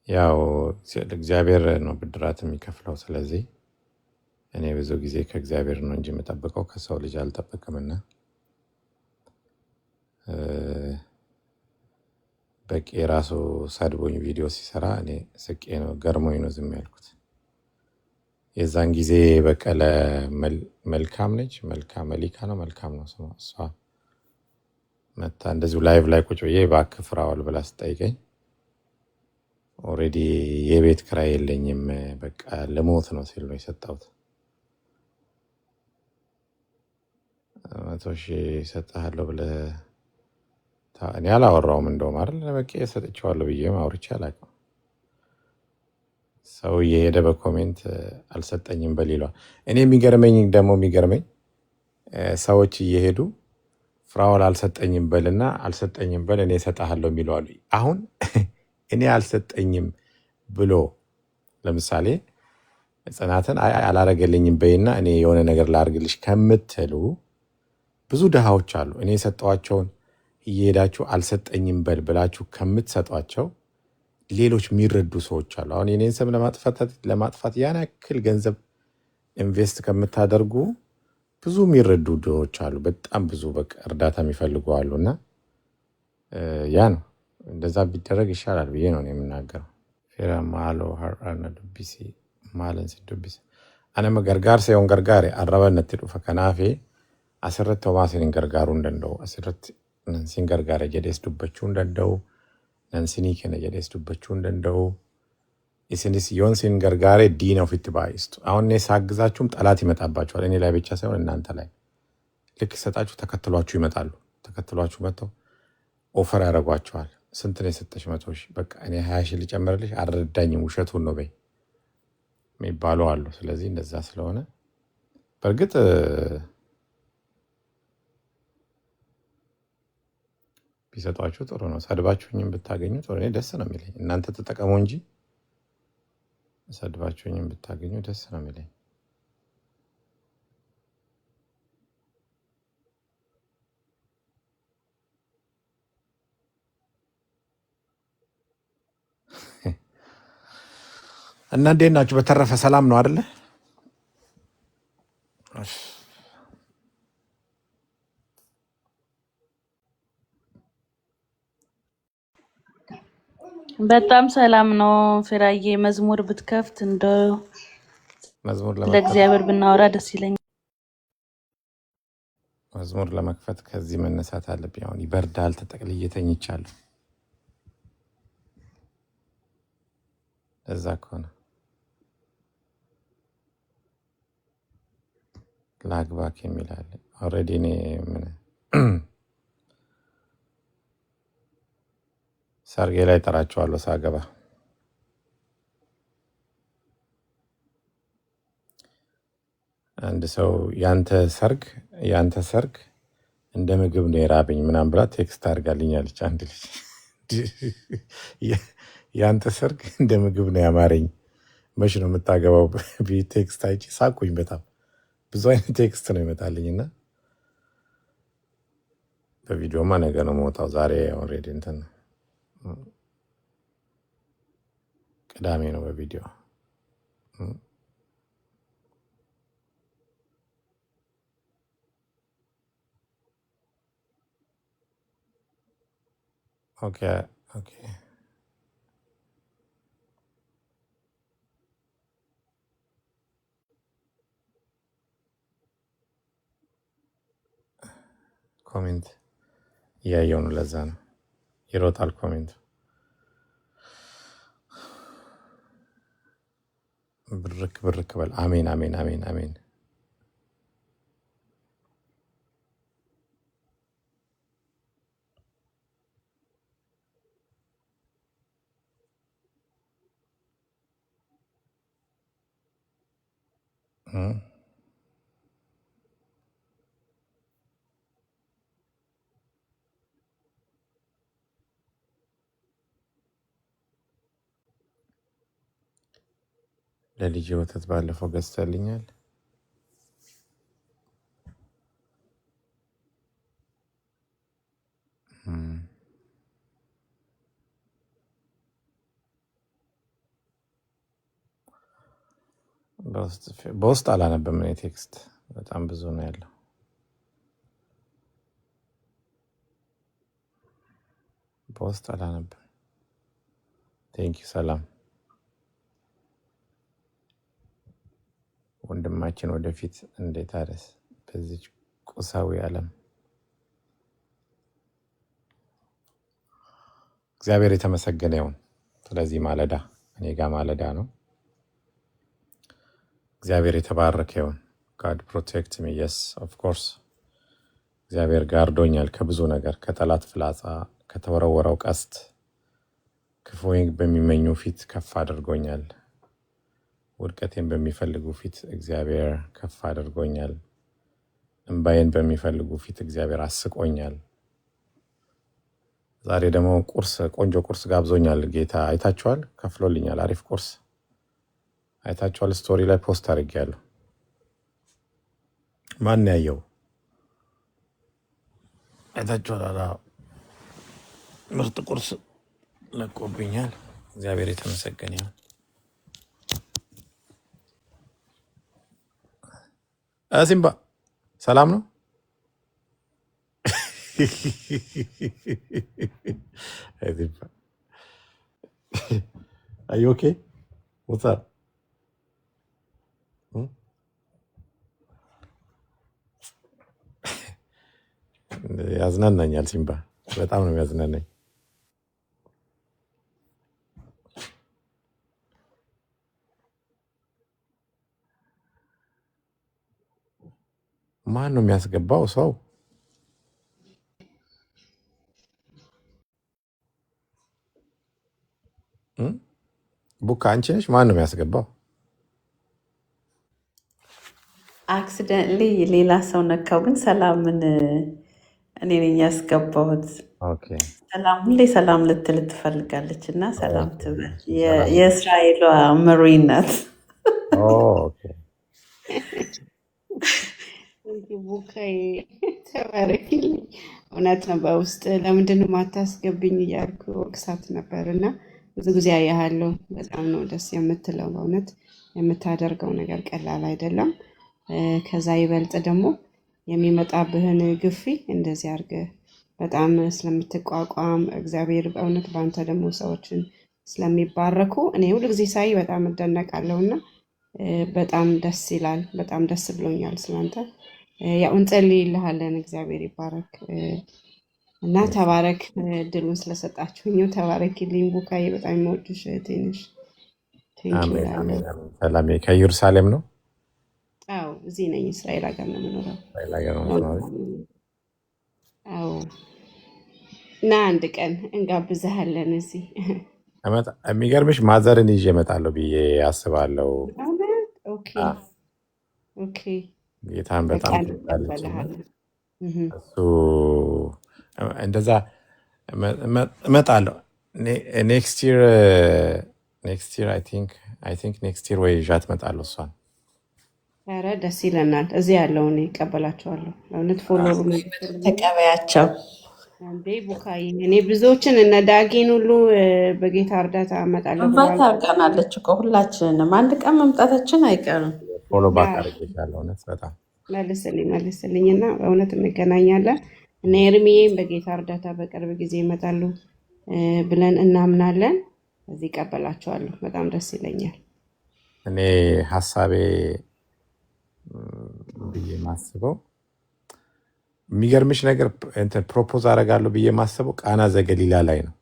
ያው እግዚአብሔር ነው ብድራት የሚከፍለው። ስለዚህ እኔ ብዙ ጊዜ ከእግዚአብሔር ነው እንጂ የምጠብቀው ከሰው ልጅ አልጠብቅምና በቂ ራሱ ሰድቦኝ ቪዲዮ ሲሰራ እኔ ስቄ ነው ገርሞኝ ነው ዝም ያልኩት። የዛን ጊዜ በቀለ መልካም ነች መሊካ ነው መልካም ነው ስሟ። እሷ መታ እንደዚሁ ላይቭ ላይ ቁጭ ብዬ እባክህ ፍራኦል ብላ ስጠይቀኝ ኦልሬዲ የቤት ኪራይ የለኝም በቃ ልሞት ነው ሲል ነው የሰጠሁት። 100,000 እሰጥሃለሁ ብለህ እኔ አላወራውም እንደውም አይደል በቃ ሰጥቼዋለሁ ብዬ አውርቼ አላውቅም። ሰው እየሄደ በኮሜንት አልሰጠኝም በል ይለዋል። እኔ የሚገርመኝ ሰዎች እየሄዱ ፍራኦል አልሰጠኝም በልና አልሰጠኝም በል እኔ እሰጥሃለሁ የሚለዋሉ። አሁን እኔ አልሰጠኝም ብሎ ለምሳሌ ጽናትን አላረገልኝም በይና እኔ የሆነ ነገር ላርግልሽ ከምትሉ ብዙ ድሃዎች አሉ። እኔ የሰጠዋቸውን እየሄዳችሁ አልሰጠኝም በል ብላችሁ ከምትሰጧቸው ሌሎች የሚረዱ ሰዎች አሉ። አሁን የኔን ስም ለማጥፋት ያን ያክል ገንዘብ ኢንቨስት ከምታደርጉ ብዙ የሚረዱ ድሆች አሉ። በጣም ብዙ በቃ እርዳታ የሚፈልጉ አሉና ያ ነው እንደዛ ቢደረግ ይሻላል ብዬ ነው የምናገረው። ፌራ ማሎ ሀራና ዱቢሲ ማለን ሲዱቢሲ አነመ ገርጋር ሰውን ገርጋሬ አረበነት ዱፈ ከናፌ አስረት ቶማስን ገርጋሩ እንደው አስረት ነንሲን ገርጋረ ጀዴስ ዱበቹ እንደው ነንሲኒ ከነ ጀዴስ ዱበቹ እንደው ኢስንስ ዮንሲን ገርጋሬ ዲን ኦፍ ኢት ባይስቱ አሁን እኔ ሳግዛችሁም ጠላት ይመጣባችኋል። እኔ ላይ ብቻ ሳይሆን እናንተ ላይ ልክ ሰጣችሁ ተከትሏችሁ ይመጣሉ። ተከትሏችሁ መጥተው ኦፈር ያደርጓችኋል። ስንት ነው የሰጠሽ? 100,000 በቃ እኔ 20,000 ልጨምርልሽ አልረዳኝም ውሸቱን ነው በይ የሚባሉ አሉ። ስለዚህ እንደዛ ስለሆነ በእርግጥ ቢሰጧችሁ ጥሩ ነው። ሰድባችሁኝም ብታገኙ ጥሩ ነው። ደስ ነው የሚለኝ። እናንተ ተጠቀሙ እንጂ ሰድባችሁኝም ብታገኙ ደስ ነው የሚለኝ። እና እንዴት ናችሁ? በተረፈ ሰላም ነው አይደለ? በጣም ሰላም ነው። ፍራዬ መዝሙር ብትከፍት እንደው መዝሙር ለእግዚአብሔር ብናወራ ደስ ይለኛል። መዝሙር ለመክፈት ከዚህ መነሳት አለብኝ። አሁን ይበርዳል፣ ተጠቅልዬ ተኝቻለሁ። ለዛ ከሆነ ላግባክ የሚል አለ። ኦልሬዲ እኔ ምን ሰርጌ ላይ ጠራቸዋለሁ ሳገባ። አንድ ሰው ያንተ ሰርግ እንደ ምግብ ነው የራበኝ ምናምን ብላ ቴክስት አድርጋልኛለች። አንድ ልጅ ያንተ ሰርግ እንደ ምግብ ነው ያማረኝ መች ነው የምታገባው ብዬ ቴክስት አይቼ ሳኩኝ። በጣም ብዙ አይነት ቴክስት ነው ይመጣልኝና በቪዲዮማ ነገ ነው መውጣው። ዛሬ ኦልሬዲ እንትን ቅዳሜ ነው በቪዲዮ ኦኬ ኦኬ ኮሜንት እያየው ነው። ለዛ ነው ይሮጣል ኮሜንት። ብርክ ብርክ በል። አሜን አሜን አሜን አሜን። እም፣ ለልጄ ወተት ባለፈው ገዝተልኛል። እም፣ በውስጥ አላነብም እኔ ቴክስት በጣም ብዙ ነው ያለው። በውስጥ አላነብም። ቴንኪው። ሰላም ወንድማችን፣ ወደፊት እንዴት አደስ በዚች ቁሳዊ ዓለም እግዚአብሔር የተመሰገነ ይሁን። ስለዚህ ማለዳ እኔ ጋር ማለዳ ነው። እግዚአብሔር የተባረከ ይሁን። ጋድ ፕሮቴክት ሚ የስ ኦፍ ኮርስ። እግዚአብሔር ጋርዶኛል ከብዙ ነገር፣ ከጠላት ፍላጻ፣ ከተወረወረው ቀስት፣ ክፉኝ በሚመኙ ፊት ከፍ አድርጎኛል። ውድቀቴን በሚፈልጉ ፊት እግዚአብሔር ከፍ አድርጎኛል። እንባዬን በሚፈልጉ ፊት እግዚአብሔር አስቆኛል። ዛሬ ደግሞ ቆንጆ ቁርስ ጋብዞኛል ጌታ። አይታችኋል? ከፍሎልኛል። አሪፍ ቁርስ አይታችኋል? ስቶሪ ላይ ፖስት አድርጌያለሁ። ማን ያየው? አይታችኋል? ምርጥ ቁርስ ለቆብኛል። እግዚአብሔር የተመሰገነ ይሁን። ሲምባ ሰላም ነው? አይ ኦኬ ወጣ ያዝናናኛል። ሲምባ በጣም ነው ያዝናናኝ። ማን ነው የሚያስገባው ሰው? ቡካ አንቺ ነሽ? ማን ነው የሚያስገባው? አክሲደንትሊ ሌላ ሰው ነካው፣ ግን ሰላምን እኔ ነኝ ያስገባሁት። ኦኬ ሰላም ሁሌ ሰላም ልትል ትፈልጋለች እና ሰላም ኦኬ ትበል። ሰላም። የእስራኤሏ መሪ ናት። ኦኬ ቡካዬ ተባረክልኝ። እውነት ነው። በውስጥ ለምንድን ነው ማታስገብኝ እያልኩ ወቅሳት ነበር እና ብዙ ጊዜ አያሃለሁ። በጣም ነው ደስ የምትለው። በእውነት የምታደርገው ነገር ቀላል አይደለም። ከዛ ይበልጥ ደግሞ የሚመጣብህን ግፊ እንደዚህ አድርገህ በጣም ስለምትቋቋም እግዚአብሔር በእውነት በአንተ ደግሞ ሰዎችን ስለሚባረኩ እኔ ሁል ጊዜ ሳይ በጣም እደነቃለሁ እና በጣም ደስ ይላል። በጣም ደስ ብሎኛል ስላንተ። ያው እንጸልይልሃለን። እግዚአብሔር ይባረክ እና ተባረክ። እድሉን ስለሰጣችሁኝ ተባረክልኝ። ቡካዬ በጣም የምወድሽ እህቴ ነሽ። ቴንኪው አሜን እላለሁ። አሜን አሜን። ሰላም ከኢየሩሳሌም ነው? አዎ እዚህ ነኝ፣ እስራኤል ሀገር ነው የምኖረው። እስራኤል ሀገር ነው የምትኖሪው? አዎ እና አንድ ቀን እንጋብዝሃለን እዚህ። የሚገርምሽ ማዘርን ይዤ እመጣለሁ ብዬ አስባለሁ። እውነት? ኦኬ አዎ፣ ኦኬ። ጌታን በቃ በጣም ትወዳለች እና እንቀበልሃለን። እሱ እንደዛ እመጣለሁ። ኔክስት ይር አይ ቲንክ ኔክስት ይር ወይ ይዣት እመጣለሁ እሷን። ኧረ ደስ ይለናል። እዚህ ያለውን እቀበላቸዋለሁ። እውነት ፎሎ ተቀበያቸው። እንዴ ቡካዬ፣ እኔ ብዙዎችን እነ ዳጊን ሁሉ በጌታ እርዳታ አመጣለሁ መምጣት ብለዋል። ታውቀናለች እኮ ሁላችንንም አንድ ቀን መምጣታችን አይቀርም። ፎሎ ባክ አዎ፣ አድርጌሻለሁ። እውነት በጣም መልስልኝ እና በእውነት እንገናኛለን። እነ ኤርሚዬም በጌታ እርዳታ በቅርብ ጊዜ ይመጣሉ። ብለን እናምናለን። እዚህ እቀበላቸዋለሁ። በጣም ደስ ይለኛል። እኔ ሀሳቤ ብዬ ማስበው የሚገርምሽ ነገር እንትን ፕሮፖዝ አደርጋለሁ ብዬ ማስበው ቃና ዘገሊላ ላይ ነው።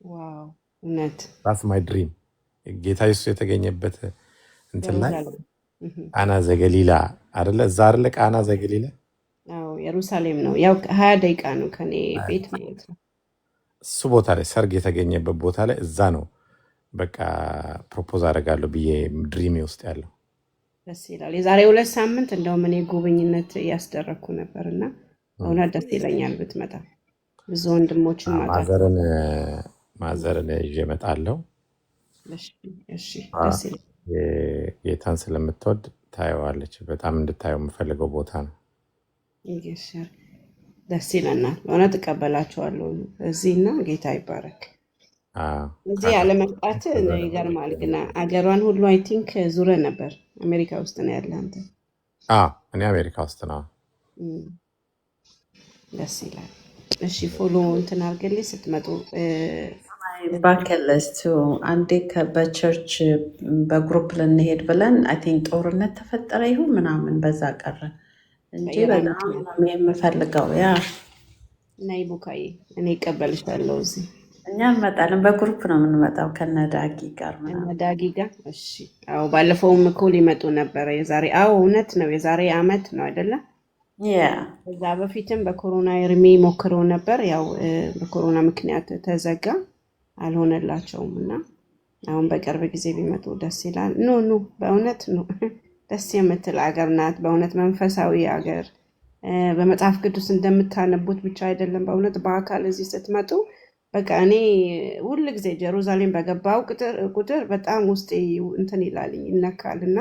ዋው እውነት ራስ ማይ ድሪም ጌታ ኢየሱስ የተገኘበት እንትን ላይ ኢየሩሳሌም። ቃና ዘገሊላ አይደለ? እዛ አይደለ? ቃና ዘገሊላ አዎ ኢየሩሳሌም ነው። ያው 20 ደቂቃ ነው ከኔ ቤት ማለት ነው። እሱ ቦታ ላይ ሰርግ የተገኘበት ቦታ ላይ እዛ ነው። በቃ ፕሮፖዝ አደርጋለሁ ብዬ ድሪሜ ውስጥ ያለው ደስ ይላል። የዛሬ 2 ሳምንት እንደውም እኔ ጉብኝነት እያስደረግኩ ነበር እና እውነት ደስ ይለኛል ብትመጣ። ብዙ ወንድሞችን ማጣት። ማዘርን ይዤ እመጣለሁ። እሺ እሺ፣ ደስ ይላል። ጌታን ስለምትወድ ታየዋለች። በጣም እንድታየው የምፈልገው ቦታ ነው። ይገሻል። ደስ ይለናል። እውነት እቀበላቸዋለሁ እዚህ እና ጌታ ይባረክ። እዚህ ያለመምጣት ይገርማል። ግን አገሯን ሁሉ አይ ቲንክ ዙረ ነበር። አሜሪካ ውስጥ ነው ያለ አንተ? እኔ አሜሪካ ውስጥ ነው። ደስ ይላል። እሺ ፎሎ እንትን አድርገልኝ ስትመጡ። ባከለስቱ አንዴ በቸርች በግሩፕ ልንሄድ ብለን አይ ቲንክ ጦርነት ተፈጠረ ይሁን ምናምን በዛ ቀረ እንጂ በጣም ነው የምፈልገው። ያ ናይ ቡካዬ እኔ እቀበልሻለሁ እዚህ። እኛ እንመጣለን። በግሩፕ ነው የምንመጣው ከነዳጊ ጋር ምናምን። ከነዳጊ ጋር እሺ። አዎ ባለፈውም እኮ ሊመጡ ነበረ የዛሬ እውነት ነው የዛሬ አመት ነው አይደለ? ከዛ በፊትም በኮሮና እርሜ ሞክረው ነበር። ያው በኮሮና ምክንያት ተዘጋ፣ አልሆነላቸውም እና አሁን በቅርብ ጊዜ ቢመጡ ደስ ይላል። ኑ በእውነት ነው ደስ የምትል አገር ናት። በእውነት መንፈሳዊ አገር፣ በመጽሐፍ ቅዱስ እንደምታነቡት ብቻ አይደለም። በእውነት በአካል እዚህ ስትመጡ በቃ እኔ ሁል ጊዜ ጀሩሳሌም በገባው ቁጥር በጣም ውስጤ እንትን ይላልኝ ይነካል እና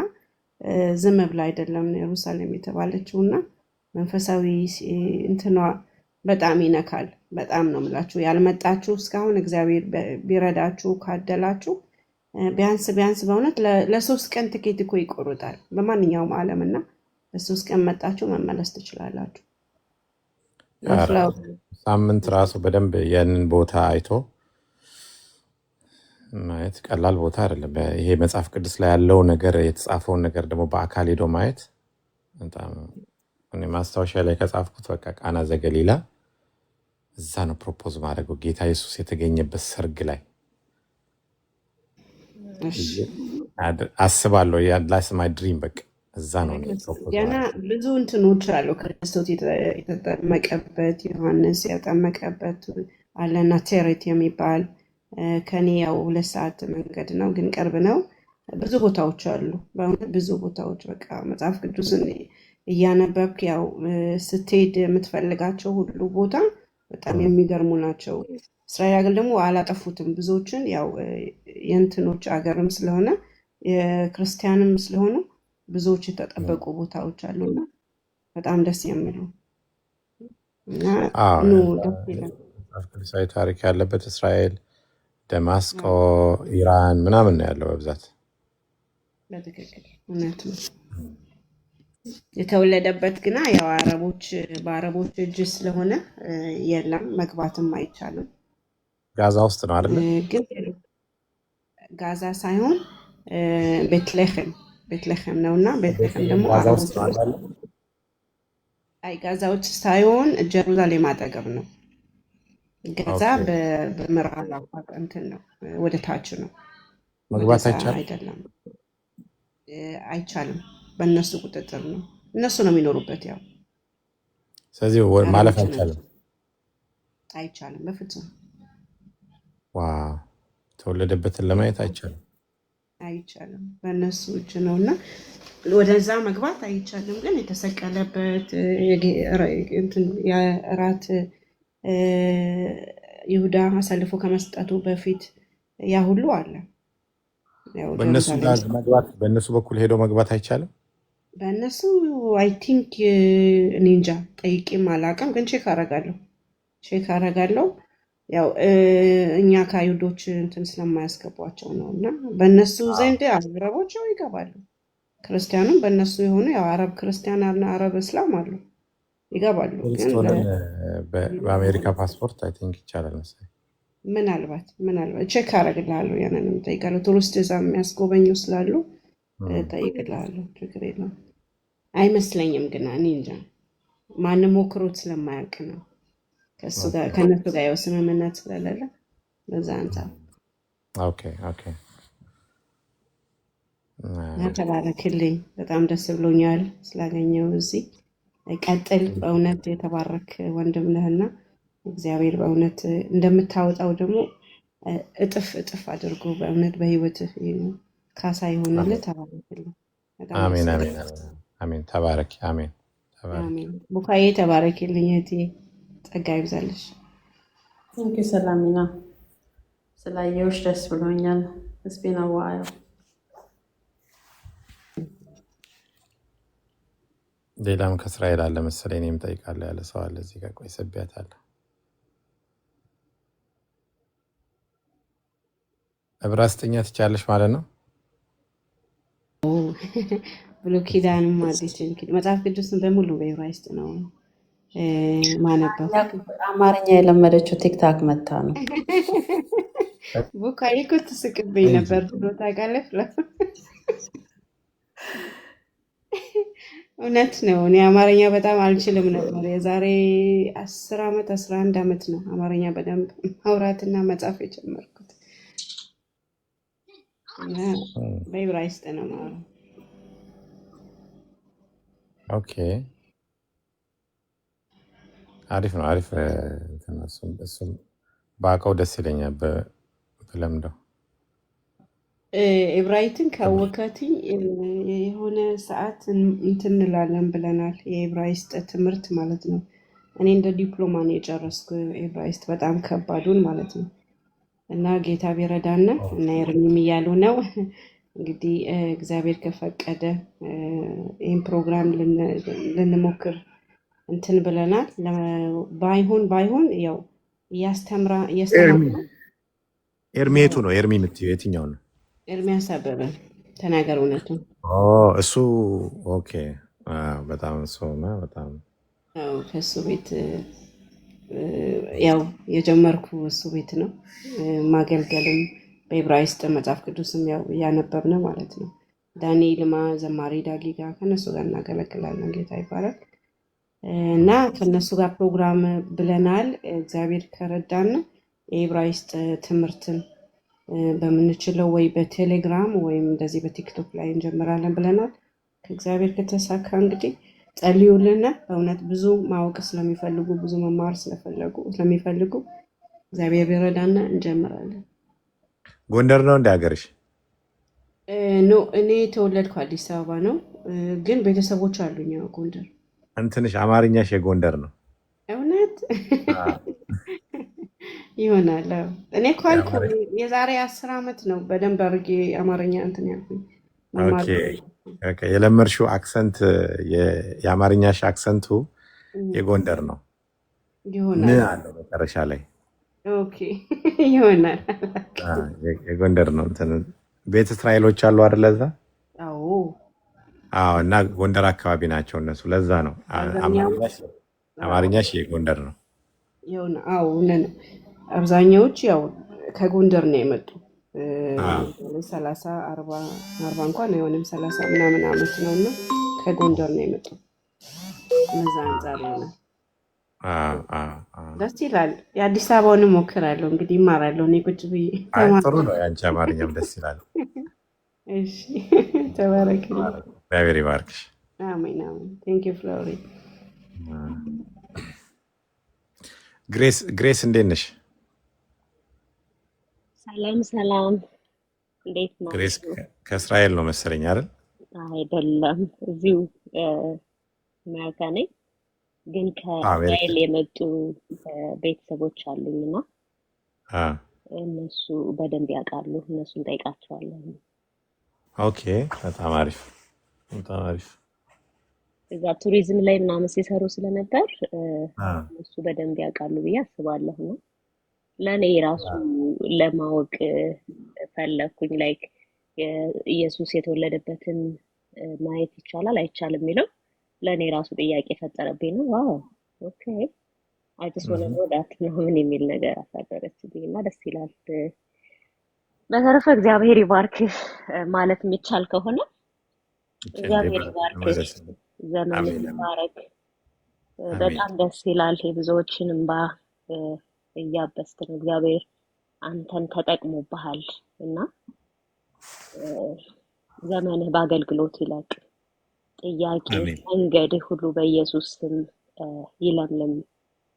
ዝም ብላ አይደለም ኢየሩሳሌም የተባለችው እና መንፈሳዊ እንትኗ በጣም ይነካል። በጣም ነው የምላችሁ። ያልመጣችሁ እስካሁን እግዚአብሔር ቢረዳችሁ ካደላችሁ ቢያንስ በእውነት ለ3 ቀን ትኬት እኮ ይቆርጣል በማንኛውም ዓለም እና ለ3 ቀን መጣችሁ መመለስ ትችላላችሁ። ሳምንት ራሱ በደንብ ያንን ቦታ አይቶ ማየት ቀላል ቦታ አይደለም። ይሄ መጽሐፍ ቅዱስ ላይ ያለው ነገር የተጻፈውን ነገር ደግሞ በአካል ሄዶ ማየት በጣም እኔ ማስታወሻ ላይ ከጻፍኩት በቃ ቃና ዘገሊላ እዛ ነው ፕሮፖዝ ማድረገው ጌታ ኢየሱስ የተገኘበት ሰርግ ላይ አስባለሁ። ያላስ ማይ ድሪም በቃ እዛ ነው ገና ብዙ እንትኖች አሉ። ክርስቶስ የተጠመቀበት ዮሐንስ ያጠመቀበት አለና ቴሬት የሚባል ከኔ ያው 2 ሰዓት መንገድ ነው ግን ቅርብ ነው። ብዙ ቦታዎች አሉ በእውነት ብዙ ቦታዎች። በቃ መጽሐፍ ቅዱስን እያነበብክ ያው ስትሄድ የምትፈልጋቸው ሁሉ ቦታ በጣም የሚገርሙ ናቸው። እስራኤል ሀገር ደግሞ አላጠፉትም ብዙዎችን። ያው የእንትኖች አገርም ስለሆነ የክርስቲያንም ስለሆኑ ብዙዎች የተጠበቁ ቦታዎች አሉና በጣም ደስ የሚሉ እና ደስ ይላል። መጽሐፍ ቅዱሳዊ ታሪክ ያለበት እስራኤል፣ ደማስቆ፣ ኢራን ምናምን ነው ያለው በብዛት። በትክክል እውነት ነው። የተወለደበት ግና ያው በአረቦች እጅ ስለሆነ የለም መግባትም አይቻልም። ጋዛ ውስጥ ነው አይደለ? ግን ጋዛ ሳይሆን ቤትሌሄም ነው እና ቤትሌሄም ደግሞ ጋዛ ውስጥ ሳይሆን ጀሩሳሌም አጠገብ ነው። ጋዛ በምዕራብ እንትን ነው ወደ ታች ነው። መግባት አይቻልም። አይቻልም። በእነሱ ቁጥጥር ነው። እነሱ ነው የሚኖሩበት። ያው ስለዚህ ማለፍ አይቻልም በፍጹም። ተወለደበትን ለማየት አይቻልም። በእነሱ እጅ ነው እና ወደዛ መግባት አይቻልም። ግን የተሰቀለበት የእራት ይሁዳ አሳልፎ ከመስጠቱ በፊት ያ ሁሉ አለ። በእነሱ በኩል ሄዶ መግባት አይቻልም። በእነሱ አይ ቲንክ እኔ እንጃ ጠይቄም አላውቅም፣ ግን ቼክ አረጋለሁ። ያው እኛ ከአይሁዶች እንትን ስለማያስገቧቸው ነው እና በእነሱ ዘንድ አረቦች ያው ይገባሉ። ክርስቲያኑም በእነሱ የሆኑ ያው አረብ ክርስቲያን አለ፣ አረብ እስላም አሉ ይገባሉ። ግን በአሜሪካ ፓስፖርት አይ ቲንክ ይቻላል መሰለኝ። ምናልባት ቼክ አደርግልሃለሁ። ያንንም እጠይቃለሁ። ቱሪስት እዛ የሚያስጎበኙ ስላሉ እጠይቅልሃለሁ። ችግር የለውም። አይመስለኝም ግን እኔ እንጃ ማንም ሞክሮት ስለማያውቅ ነው። ከእነሱ ጋር ያው ስምምነት ስለሌለ በዛ አንጻር ኦኬ ኦኬ። ተባረክልኝ። በጣም ደስ ብሎኛል ስላገኘው እዚህ። ቀጥል። በእውነት የተባረክ ወንድም ነህና እግዚአብሔር በእውነት እንደምታወጣው ደግሞ እጥፍ እጥፍ አድርጎ በእውነት በህይወትህ ካሳ ይሆንልህ። ተባረክልኝ። በጣም ደስ አሜን ብሎኛል። አሜን አሜን። ተባረኪ። አሜን ተባረኪ። አሜን። ቡካዬ ተባረክልኝ እህቴ፣ ጸጋ ይብዛልሽ። ቴንክ ዩ ሰላሚና፣ ስላየሁሽ ደስ ብሎኛል። ስፔን አዋአዩ ሌላም ከእስራኤል አለ መሰለኝ። እኔም ጠይቃለሁ ያለ ሰው አለ እዚህ ጋር። ቆይ ሰቢያታለሁ። ዕብራይስጥኛ ትችያለሽ ማለት ነው? ብሉይ ኪዳንም አዲስ ኪዳን መጽሐፍ ቅዱስን በሙሉ በዕብራይስጥ ነው ማነበው። አማርኛ የለመደችው ቲክታክ መታ ነው። ቡካዬ እኮ ትስቅብኝ ነበር ብሎ ታውቃለህ። እውነት ነው። እኔ አማርኛ በጣም አልችልም ነበር። የዛሬ 10 ዓመት 11 ዓመት ነው አማርኛ በደንብ ማውራትና መጻፍ የጀመርኩት እና በዕብራይስጥ ነው የማወራው። ኦኬ አሪፍ ነው። አሪፍ እሱም በአውቀው ደስ ይለኛል ብለምደው። ዕብራይትን ካወካትኝ የሆነ ሰዓት እንትን እንላለን ብለናል። የዕብራይስጥ ትምህርት ማለት ነው። እኔ እንደ ዲፕሎማ ነው የጨረስኩ ዕብራይስጥ፣ በጣም ከባዱን ማለት ነው። እና ጌታ ቢረዳና እና ኤርሚም እያሉ ነው እንግዲህ እግዚአብሔር ከፈቀደ ይህን ፕሮግራም ልንሞክር እንትን ብለናል። ባይሆን ያው እያስተማሩ ኤርሜቱ ነው። ኤርሚ የምትይው የትኛው ነው? ኤርሚያስ አበበ ተናገር እውነቱን። እሱ ኦኬ። በጣም እሱ በጣም ከእሱ ቤት ያው የጀመርኩ እሱ ቤት ነው። ማገልገልም በዕብራይስጥ መጽሐፍ ቅዱስም ያው እያነበብን ማለት ነው። ዳንኤልማ ዘማሪ ዳጊ ጋር ከነሱ ጋር እናገለግላለን። ጌታ ይባላል። እና ከነሱ ጋር ፕሮግራም ብለናል። እግዚአብሔር ከረዳን የዕብራይስጥ ትምህርትን በምንችለው ወይ በቴሌግራም ወይም እንደዚህ በቲክቶክ ላይ እንጀምራለን ብለናል። ከእግዚአብሔር ከተሳካ እንግዲህ ጸልዩልና በእውነት ብዙ ማወቅ ስለሚፈልጉ ብዙ መማር ስለሚፈልጉ እግዚአብሔር ቢረዳና እንጀምራለን። ጎንደር ነው እንደ ሀገርሽ? ኖ እኔ የተወለድኩ አዲስ አበባ ነው፣ ግን ቤተሰቦች አሉኝ ጎንደር። እንትንሽ አማርኛሽ የጎንደር ነው? እውነት ይሆናል። እኔ እኮ አልኩ የዛሬ 10 ዓመት ነው በደንብ አድርጌ አማርኛ እንትን ያልኩኝ። የለመድሽው አክሰንት የአማርኛሽ አክሰንቱ የጎንደር ነው ይሆናል አለው መጨረሻ ላይ። ኦኬ ይሆናል የጎንደር ነው። እንትን ቤተ እስራኤሎች አሉ አይደል? እዛ አዎ። እና ጎንደር አካባቢ ናቸው እነሱ። ለዛ ነው አማርኛሽ የጎንደር ነው። አዎ አብዛኛዎች ያው ከጎንደር ነው የመጡ። 30-40 እንኳን አይሆንም 30 ምናምን ዓመት ነው እና ከጎንደር ነው የመጡ። እዛ አንጻር ይሆናል። ደስ ይላል። የአዲስ አበባውን እሞክራለሁ እንግዲህ እማራለሁ። እኔ ቁጭ ብዬ ጥሩ ነው። የአንቺ አማርኛም ደስ ይላል። እሺ ተባረክ። እግዚአብሔር ይባርክሽ። አሜን አሜን። ቴንክ ዩ ፍሎሪ። ግሬስ እንዴት ነሽ? ሰላም ሰላም፣ እንዴት ነው? ግሬስ ከእስራኤል ነው መሰለኝ አይደል? አይደለም፣ እዚሁ አሜሪካ ነኝ፣ ግን ከእስራኤል የመጡ ቤተሰቦች አሉኝና እነሱ በደንብ ያውቃሉ። እነሱን ጠይቃቸዋለሁ። ኦኬ፣ በጣም አሪፍ በጣም አሪፍ። እዛ ቱሪዝም ላይ ምናምን ሲሰሩ ስለነበር እነሱ በደንብ ያውቃሉ ብዬ አስባለሁ ነው። ለእኔ ራሱ ለማወቅ ፈለኩኝ። ላይክ ኢየሱስ የተወለደበትን ማየት ይቻላል አይቻልም የሚለው ለእኔ ራሱ ጥያቄ ፈጠረብኝ ነው። ዋው ኦኬ አዲስ ሆነ ወዳት ምናምን የሚል ነገር አሳደረችብኝ እና ደስ ይላል። በተረፈ እግዚአብሔር ይባርክሽ ማለት የሚቻል ከሆነ እግዚአብሔር ይባርክሽ፣ ዘመን ይባረክ። በጣም ደስ ይላል። የብዙዎችን እንባ እያበስክ ነው። እግዚአብሔር አንተን ተጠቅሞብሃል እና ዘመንህ በአገልግሎት ይለቅ። ጥያቄ መንገድህ ሁሉ በኢየሱስ ስም ይለምልም።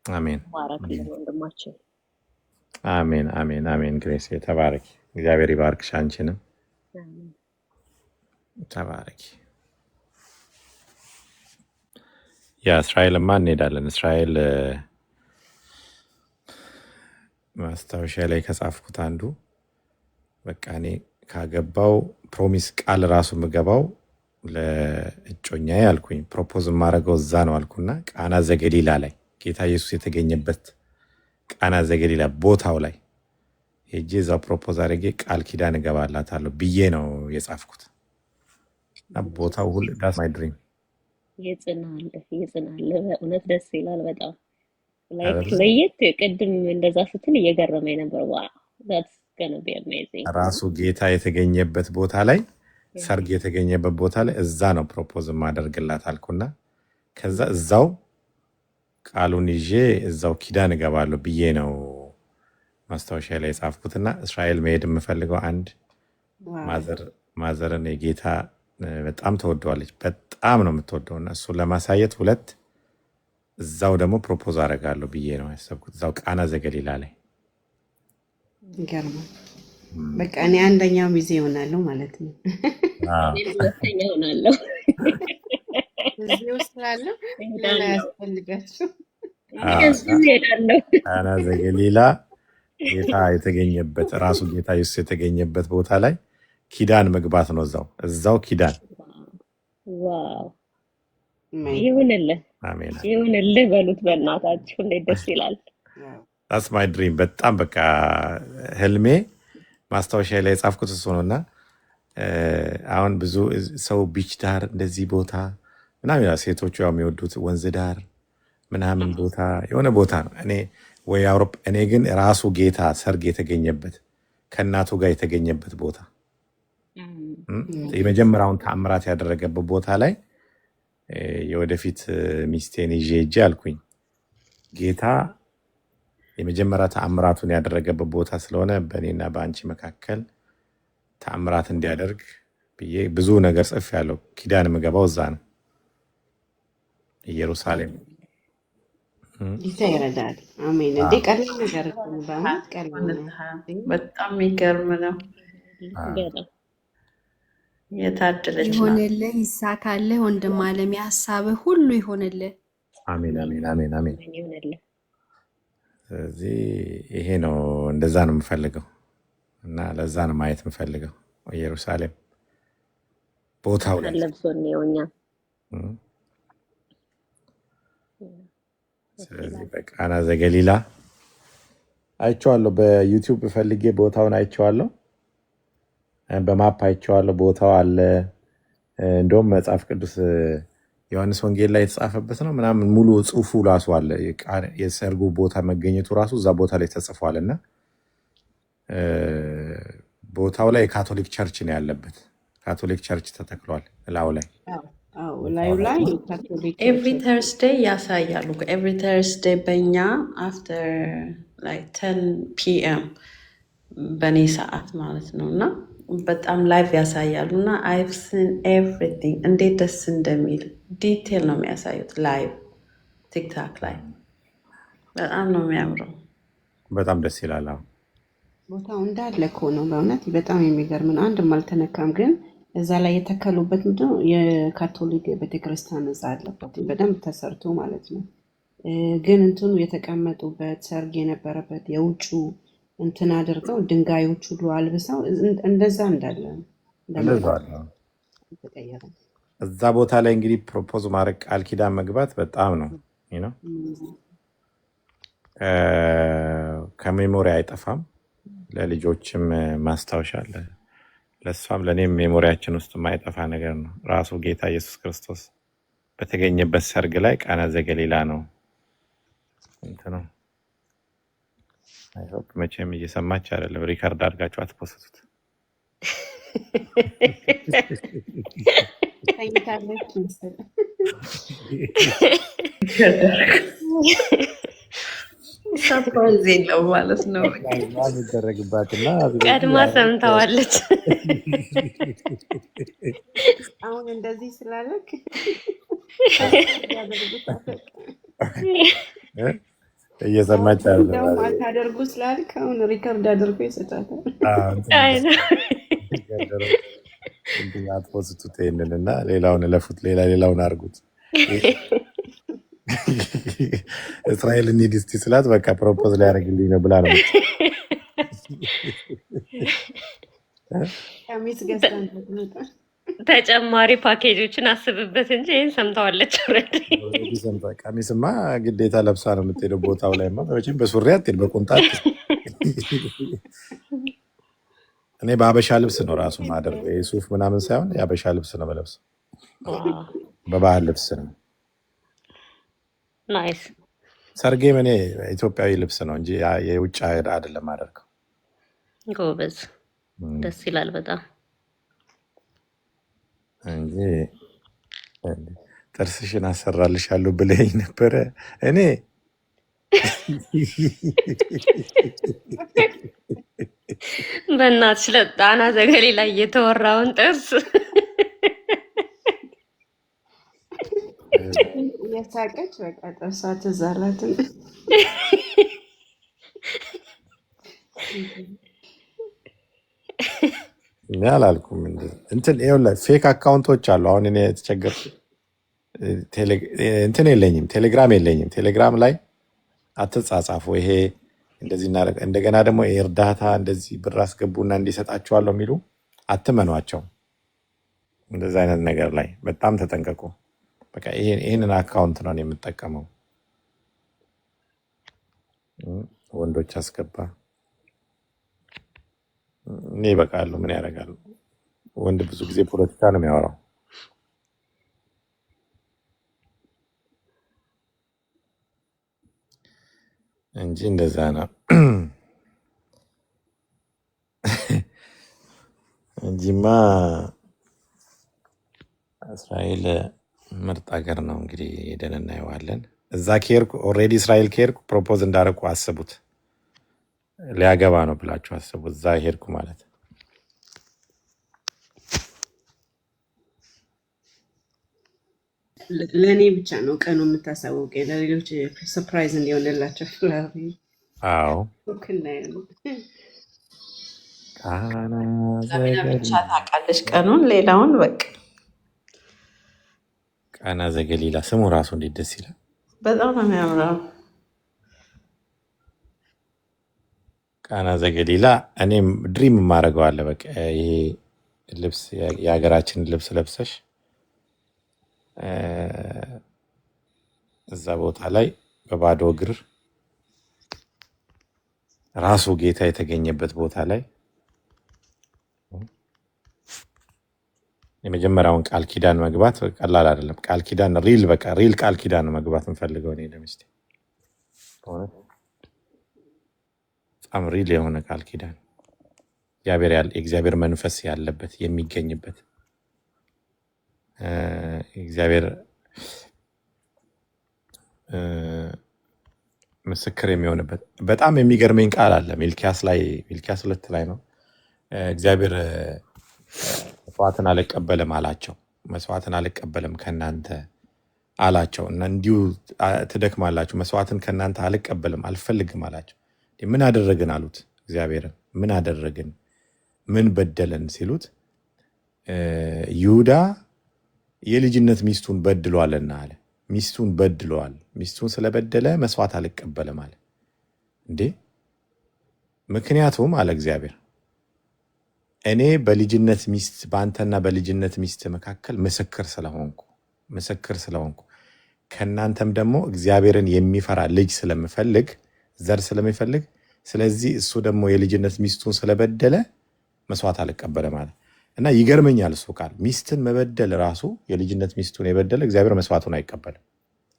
አሜን። ባረክልን ወንድማችን። አሜን አሜን አሜን። ግሬስ ተባረኪ። እግዚአብሔር ይባርክሽ። አንቺንም ተባረኪ። ያ እስራኤልማ እንሄዳለን። እስራኤል ማስታወሻ ላይ ከጻፍኩት አንዱ በቃ እኔ ካገባው ፕሮሚስ ቃል ራሱ ምገባው ለእጮኛ አልኩኝ። ፕሮፖዝ ማድረገው እዛ ነው አልኩና ቃና ዘገሊላ ላይ ጌታ ኢየሱስ የተገኘበት ቃና ዘገሊላ ቦታው ላይ ሄጄ እዛው ፕሮፖዝ አድርጌ ቃል ኪዳን እገባላታለሁ ብዬ ነው የጻፍኩት። ቦታው ሁሉ ዳስ ማይ ድሪም ይጽናል። በእውነት ደስ ይላል በጣም ላይክ ለየት ቅድም እንደዛ ስትል እየገረመኝ ነበር። ዋው that's gonna be amazing። ራሱ ጌታ የተገኘበት ቦታ ላይ ሰርግ የተገኘበት ቦታ ላይ እዛ ነው ፕሮፖዝ ማደርግላት አልኩና ከዛ እዛው ቃሉን ይዤ እዛው ኪዳን እገባለሁ ብዬ ነው ማስታወሻ ላይ የጻፍኩትና እስራኤል መሄድ የምፈልገው አንድ ማዘርን የጌታ በጣም ተወደዋለች። በጣም ነው የምትወደውና እሱን ለማሳየት ሁለት እዛው ደግሞ ፕሮፖዝ አደርጋለሁ ብዬ ነው ያሰብኩት እዛው ቃና ዘገሊላ ላይ። ይገርማል። በቃ እኔ አንደኛው ሚዜ ይሆናለሁ ማለት ነው። ሁለተኛ ሆናለሁ እዚህ ውስጥ ስላለው ሌላ ያስፈልጋችሁ ሄዳለሁ። ቃና ዘገሊላ ጌታ የተገኘበት ራሱ ጌታ ኢየሱስ የተገኘበት ቦታ ላይ ኪዳን መግባት ነው። እዛው ኪዳን። ዋው ይሁንልህ፣ አሜን ይሁንልህ በሉት በእናታችሁ። እንዴት ደስ ይላል። that's my dream። በጣም በቃ ህልሜ ማስታወሻ ላይ የጻፍኩት እሱ ነውና አሁን ብዙ ሰው ቢች ዳር እንደዚህ ቦታ ምናምን ሴቶቹ ያው የሚወዱት ወንዝ ዳር ምናምን ቦታ የሆነ ቦታ ነው። እኔ ወይ አውሮፓ እኔ ግን ራሱ ጌታ ሰርግ የተገኘበት ከእናቱ ጋር የተገኘበት ቦታ የመጀመሪያውን ተአምራት ያደረገበት ቦታ ላይ የወደፊት ሚስቴን ይዤ ሄጄ አልኩኝ ጌታ የመጀመሪያ ተአምራቱን ያደረገበት ቦታ ስለሆነ በእኔና በአንቺ መካከል ተአምራት እንዲያደርግ ብዬ ብዙ ነገር ጽፌያለሁ። ኪዳን የምገባው እዛ ነው ኢየሩሳሌም። ጌታ ይረዳል። አሜን። እንዴ ቀላል ነገር ነው በእውነት ቀላል ነው። በጣም የሚገርም ነው። የታደለች ናት። ይሆንልህ፣ ይሳካልህ ወንድም አለም፣ የሀሳብህ ሁሉ ይሆንልህ። አሜን አሜን አሜን አሜን። ይሁንልህ። ስለዚህ ይሄ ነው እንደዛ ነው የምፈልገው እና ለዛ ነው ማየት የምፈልገው ኢየሩሳሌም ቦታው ላይ ለብሶን የውኛ ስለዚህ በቃና ዘገሊላ አይቼዋለሁ። በዩቲዩብ ፈልጌ ቦታውን አይቼዋለሁ። በማፕ አይቼዋለሁ። ቦታው አለ። እንደውም መጽሐፍ ቅዱስ ዮሐንስ ወንጌል ላይ የተጻፈበት ነው ምናምን ሙሉ ጽሑፉ ራሱ አለ። የሰርጉ ቦታ መገኘቱ ራሱ እዛ ቦታ ላይ ተጽፏል እና ቦታው ላይ የካቶሊክ ቸርች ነው ያለበት። ካቶሊክ ቸርች ተተክሏል እላው ላይ ላዩ ላይ ካቶሊክ ኤቭሪ ተርስዴይ ያሳያሉ። ኤቭሪ ተርስዴይ በእኛ አፍተር ላይክ 10 ፒኤም በእኔ ሰዓት ማለት ነው እና በጣም ላይቭ ያሳያሉ እና አይቭ ሲን ኤቭሪቲንግ እንዴት ደስ እንደሚል ዲቴል ነው የሚያሳዩት። ላይቭ ቲክታክ ላይ በጣም ነው የሚያምረው። በጣም ደስ ይላል። አሁን ቦታው እንዳለ እኮ ነው በእውነት በጣም የሚገርም ነው። አንድም አልተነካም። ግን እዛ ላይ የተከሉበት ምንድን ነው የካቶሊክ ቤተክርስቲያን እዛ አለበት በደንብ ተሰርቶ ማለት ነው። ግን እንትኑ የተቀመጡበት ሰርግ የነበረበት የውጩ እንትን አድርገው ድንጋዮች ሁሉ አልብሰው እንደዛ እንዳለ ተቀየረ። እዛ ቦታ ላይ እንግዲህ ፕሮፖዝ ማድረግ ቃል ኪዳን መግባት በጣም ነው ነው ከሜሞሪ አይጠፋም። ለልጆችም ማስታወሻ አለ። ለእሷም ለእኔም ሜሞሪያችን ውስጥ የማይጠፋ ነገር ነው። ራሱ ጌታ ኢየሱስ ክርስቶስ በተገኘበት ሰርግ ላይ ቃና ዘገሊላ ነው እንትኑ አይ ሆፕ መቼም እየሰማች አይደለም። ሪከርድ አድርጋችሁ አትፖስቱት። ተኝታለች መሰለኝ። ሰርፕራይዝ የለውም ማለት ነው። የሚደረግባትና ቀድማ ሰምተዋለች። አሁን እንደዚህ ስላለክ እየሰማች እንደውም አታደርጉ ስላልክ አሁን ሪከርድ አድርጎ ይሰጣታል። አትፖስቱት ይሄንን እና ሌላውን እለፉት። ሌላውን አድርጉት። እስራኤል እንሂድ እስቲ ስላት በቃ ፕሮፖዝ ሊያደርግልኝ ነው ብላ ነው። ቀሚስ ገዝታ እንድትመጣ ተጨማሪ ፓኬጆችን አስብበት እንጂ ይህን ሰምተዋለች። ቀሚስማ ግዴታ ለብሳ ነው የምትሄደው። ቦታው ላይ መቼም በሱሪ አትሄድ፣ በቁምጣ እኔ በሀበሻ ልብስ ነው ራሱ ማደርገው። የሱፍ ምናምን ሳይሆን የሀበሻ ልብስ ነው መለብሰው። በባህል ልብስ ነው። ናይስ። ሰርጌም እኔ ኢትዮጵያዊ ልብስ ነው እንጂ የውጭ አይደለም አደርገው። ጎበዝ፣ ደስ ይላል በጣም እንጂ ጥርስሽን አሰራልሻለሁ ብለኝ ነበረ። እኔ በእናትሽ ለጣና ዘገሌ ላይ የተወራውን ጥርስ የሳቀች በቃ ጥርሷ ትዝ አላት። እኔ አላልኩም። እንትን ይኸውልህ ፌክ አካውንቶች አሉ። አሁን እኔ የተቸገርኩት እንትን የለኝም፣ ቴሌግራም የለኝም። ቴሌግራም ላይ አትጻጻፉ፣ ይሄ እንደዚህ እናደርግ፣ እንደገና ደግሞ የእርዳታ እንደዚህ ብር አስገቡና እንዲሰጣችኋለሁ የሚሉ አትመኗቸው። እንደዚህ አይነት ነገር ላይ በጣም ተጠንቀቁ። በቃ ይህንን አካውንት ነው የምጠቀመው። ወንዶች አስገባ እኔ ይበቃሉ። ምን ያደርጋሉ? ወንድ ብዙ ጊዜ ፖለቲካ ነው የሚያወራው። እንጂ እንደዛ ነው እንጂማ እስራኤል ምርጥ ሀገር ነው። እንግዲህ ሄደን እናየዋለን። እዛ ከሄድኩ ኦልሬዲ እስራኤል ከሄድኩ ፕሮፖዝ እንዳደረኩ አስቡት። ሊያገባ ነው ብላችሁ አስቡት። እዛ ሄድኩ ማለት ለእኔ ብቻ ነው ቀኑ የምታሳውቀ፣ ለሌሎች ሰርፕራይዝ እንዲሆንላቸው ፍላሪ። አዎ ዘቢና ብቻ ታውቃለች ቀኑን፣ ሌላውን በቃ ቃና ዘገሊላ ስሙ ራሱ እንዴት ደስ ይላል። በጣም ነው የሚያምረው። ቃና ዘገሊላ እኔም ድሪም የማደርገዋለ። በቃ ይሄ ልብስ የሀገራችንን ልብስ ለብሰሽ እዛ ቦታ ላይ በባዶ እግር ራሱ ጌታ የተገኘበት ቦታ ላይ የመጀመሪያውን ቃል ኪዳን መግባት ቀላል አይደለም። ቃል ኪዳን ሪል በቃ ሪል ቃል ኪዳን መግባት እንፈልገው እኔ ለሚስቴ በጣም ሪል የሆነ ቃል ኪዳን የእግዚአብሔር መንፈስ ያለበት የሚገኝበት እግዚአብሔር ምስክር የሚሆንበት በጣም የሚገርመኝ ቃል አለ። ሚልኪያስ 2 ላይ ነው። እግዚአብሔር መስዋዕትን አልቀበልም አላቸው። መስዋዕትን አልቀበልም ከእናንተ አላቸው እና እንዲሁ ትደክማላችሁ። መስዋዕትን ከእናንተ አልቀበልም አልፈልግም አላቸው። ምን አደረግን አሉት። እግዚአብሔርን ምን አደረግን ምን በደለን ሲሉት ይሁዳ የልጅነት ሚስቱን በድሏልና አለ። ሚስቱን በድሏል። ሚስቱን ስለበደለ መስዋዕት አልቀበልም አለ። እንዴ ምክንያቱም አለ እግዚአብሔር እኔ በልጅነት ሚስት በአንተና በልጅነት ሚስት መካከል ምስክር ስለሆንኩ ከእናንተም ደግሞ እግዚአብሔርን የሚፈራ ልጅ ስለምፈልግ ዘር ስለሚፈልግ ስለዚህ እሱ ደግሞ የልጅነት ሚስቱን ስለበደለ መስዋዕት አልቀበልም አለ። እና ይገርመኛል እሱ ቃል ሚስትን መበደል ራሱ የልጅነት ሚስቱን የበደለ እግዚአብሔር መስዋዕቱን አይቀበልም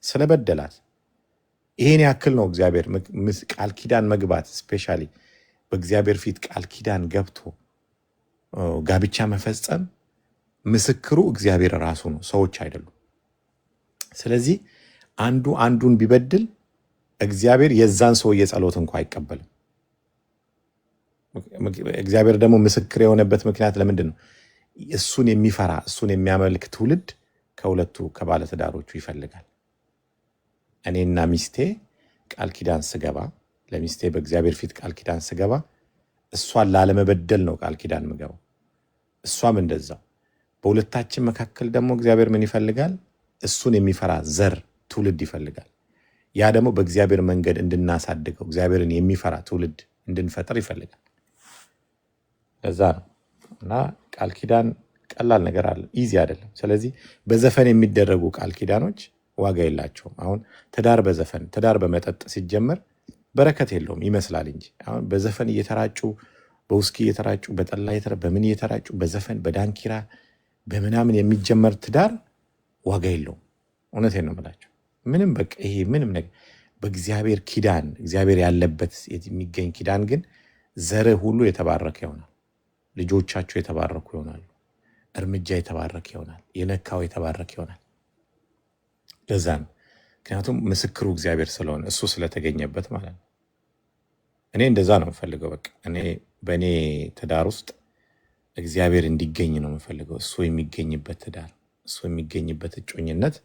ስለበደላት። ይሄን ያክል ነው እግዚአብሔር ቃል ኪዳን መግባት ስፔሻሊ በእግዚአብሔር ፊት ቃል ኪዳን ገብቶ ጋብቻ መፈጸም ምስክሩ እግዚአብሔር ራሱ ነው፣ ሰዎች አይደሉም። ስለዚህ አንዱ አንዱን ቢበድል እግዚአብሔር የዛን ሰውዬ ጸሎት እንኳ አይቀበልም። እግዚአብሔር ደግሞ ምስክር የሆነበት ምክንያት ለምንድን ነው? እሱን የሚፈራ እሱን የሚያመልክ ትውልድ ከሁለቱ ከባለትዳሮቹ ይፈልጋል። እኔና ሚስቴ ቃል ኪዳን ስገባ ለሚስቴ በእግዚአብሔር ፊት ቃል ኪዳን ስገባ እሷን ላለመበደል ነው ቃል ኪዳን ምገባው። እሷም እንደዛው። በሁለታችን መካከል ደግሞ እግዚአብሔር ምን ይፈልጋል? እሱን የሚፈራ ዘር ትውልድ ይፈልጋል። ያ ደግሞ በእግዚአብሔር መንገድ እንድናሳድገው እግዚአብሔርን የሚፈራ ትውልድ እንድንፈጥር ይፈልጋል። ለዛ ነው እና ቃል ኪዳን ቀላል ነገር አለ፣ ኢዚ አይደለም። ስለዚህ በዘፈን የሚደረጉ ቃል ኪዳኖች ዋጋ የላቸውም። አሁን ትዳር በዘፈን ትዳር በመጠጥ ሲጀመር በረከት የለውም ይመስላል እንጂ አሁን በዘፈን እየተራጩ በውስኪ እየተራጩ በጠላ በምን እየተራጩ በዘፈን በዳንኪራ በምናምን የሚጀመር ትዳር ዋጋ የለውም። እውነቴን ነው የምላቸው። ምንም በቃ ይሄ ምንም ነገር በእግዚአብሔር ኪዳን እግዚአብሔር ያለበት የሚገኝ ኪዳን ግን ዘርህ ሁሉ የተባረከ ይሆናል። ልጆቻቸው የተባረኩ ይሆናሉ። እርምጃ የተባረከ ይሆናል። የነካው የተባረከ ይሆናል። ለዛ ነው ምክንያቱም ምስክሩ እግዚአብሔር ስለሆነ እሱ ስለተገኘበት ማለት ነው። እኔ እንደዛ ነው የምፈልገው። በቃ እኔ በእኔ ትዳር ውስጥ እግዚአብሔር እንዲገኝ ነው የምፈልገው። እሱ የሚገኝበት ትዳር፣ እሱ የሚገኝበት እጮኝነት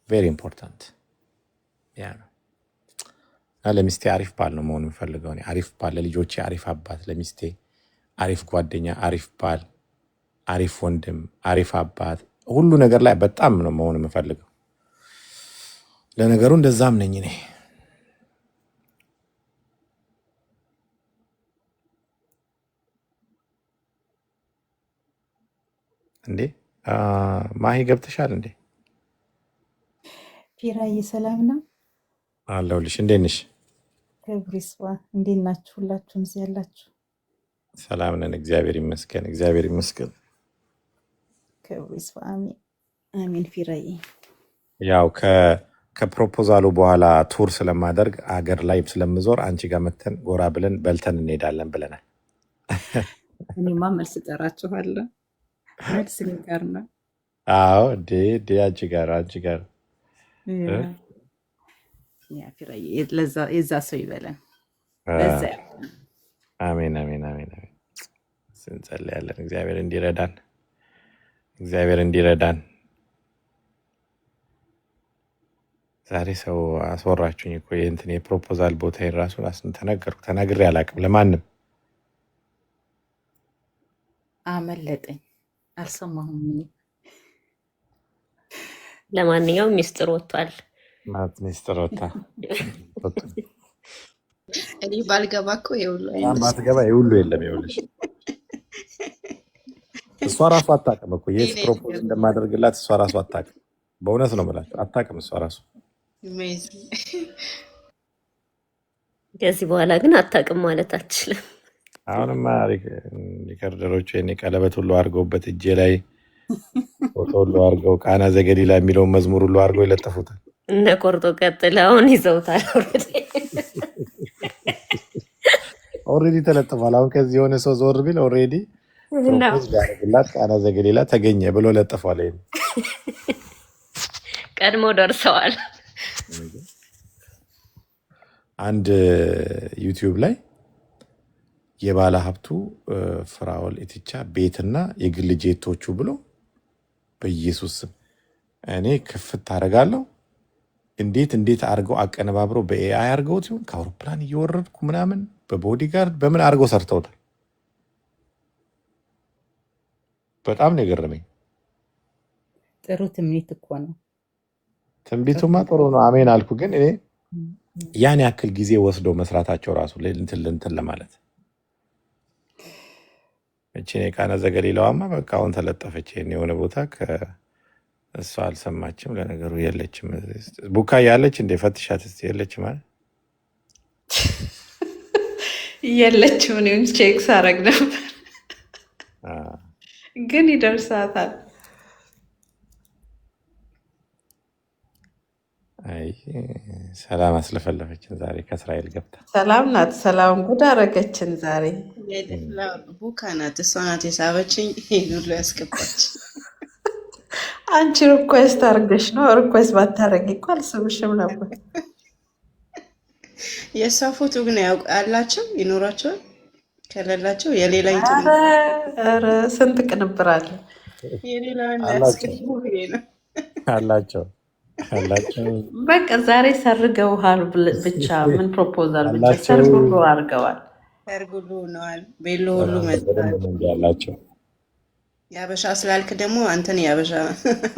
ቬሪ ኢምፖርታንት ያ ነው። እና ለሚስቴ አሪፍ ባል ነው መሆን የምፈልገው። አሪፍ ባል ለልጆቼ፣ አሪፍ አባት ለሚስቴ፣ አሪፍ ጓደኛ፣ አሪፍ ባል፣ አሪፍ ወንድም፣ አሪፍ አባት፣ ሁሉ ነገር ላይ በጣም ነው መሆን የምፈልገው። ለነገሩ እንደዛም ነኝ እኔ። እንዴ ማሂ ገብተሻል እንዴ? ፊራዬ ሰላም ነው አለሁልሽ። እንዴት ነሽ? ክብሩ ይስፋ። እንዴት ናችሁ? ሁላችሁም እዚህ ያላችሁ ሰላም ነን፣ እግዚአብሔር ይመስገን፣ እግዚአብሔር ይመስገን። ክብሩ ይስፋ። አሜን አሜን። ፊራዬ ያው ከፕሮፖዛሉ በኋላ ቱር ስለማደርግ አገር ላይ ስለምዞር አንቺ ጋር መተን ጎራ ብለን በልተን እንሄዳለን ብለናል። እኔማ መልስ እጠራችኋለሁ። መልስ እኔ ጋር ነው። አዎ እንዴ አንቺ ጋር ያ ፊራዬ የዛ ሰው ይበለን። ለዛ አሜን አሜን አሜን አሜን። እንጸልያለን እግዚአብሔር እንዲረዳን። ዛሬ ሰው አስወራችሁኝ እኮ የእንትን የፕሮፖዛል ቦታ ራሱን ተናግሬ አላውቅም ለማንም። አመለጠኝ፣ አልሰማሁም። ለማንኛውም ሚስጥር ወጥቷል። ሚስጥር ወጣ። እኔ ባልገባ እኮ ባትገባ የሁሉ የለም። ይኸውልሽ እሷ ራሱ አታውቅም እኮ የት ፕሮፖዝ እንደማደርግላት እሷ ራሱ አታውቅም። በእውነት ነው የምላቸው አታውቅም እሷ ራሱ። ከዚህ በኋላ ግን አታውቅም ማለት አትችልም። አሁንማ ሪከርደሮቹ የኔ ቀለበት ሁሉ አድርገውበት እጄ ላይ ፎቶ ሁሉ አድርገው ቃና ዘገሊላ የሚለውን መዝሙር ሁሉ አድርገው ይለጠፉታል። እነ ቆርጦ ቀጥለውን ይዘውታል። ኦልሬዲ ተለጥፏል። አሁን ከዚህ የሆነ ሰው ዞር ቢል ኦልሬዲ ፕሮፖዝ ሊያደርግላት ቃና ዘገሊላ ተገኘ ብሎ ለጥፏል። ቀድሞ ደርሰዋል። አንድ ዩቲዩብ ላይ የባለ ሀብቱ ፍራኦል ኢቲቻ ቤትና የግል ጄቶቹ ብሎ በኢየሱስ ስም እኔ ክፍት አደርጋለሁ። እንዴት አድርገው አቀነባብረው በኤአይ አድርገውት ሲሆን ከአውሮፕላን እየወረድኩ ምናምን በቦዲጋርድ በምን አድርገው ሰርተውታል። በጣም ነው የገረመኝ። ጥሩ ትንቢት እኮ ነው። ትንቢቱማ ጥሩ ነው፣ አሜን አልኩ። ግን እኔ ያን ያክል ጊዜ ወስደው መስራታቸው ራሱ እንትን ለማለት እቺን የቃና ዘገሊላዋማ በቃ አሁን ተለጠፈች የሆነ ቦታ እሷ አልሰማችም። ለነገሩ የለችም። ቡካ ያለች እንደ ፈትሻት እስኪ የለች ማለት የለችም። እኔም ቼክ ሳረግ ነበር ግን ይደርሳታል። አይ ሰላም አስለፈለፈችን ዛሬ ከእስራኤል ገብታ። ሰላም ናት። ሰላም ጉድ አረገችን ዛሬ። ቡካ ናት፣ እሷ ናት የሳበችኝ። ይሄን ሁሉ ያስገባች አንቺ ሪኩዌስት አርገሽ ነው። ሪኩዌስት ባታረጊ እኮ አልስብሽም ነበር። የእሷ ፎቶ ግን አላቸው ይኖራቸዋል። ከሌላቸው የሌላ ኧረ ስንት ቅንብር አለ። የሌላ እንዳያስገቡ ብዬ ነው። አላቸው በቃ ዛሬ ሰርገውሃል ብቻ ምን ፕሮፖዛል ብቻ አላቸው ሰርግ ሁሉ አድርገዋል። ሰርግ ሁሉ ሆነዋል። ቤሎ ሁሉ መጥቷል። በደንብ ነው እንጂ ያላቸው። የአበሻ ስላልክ ደግሞ አንተን የአበሻ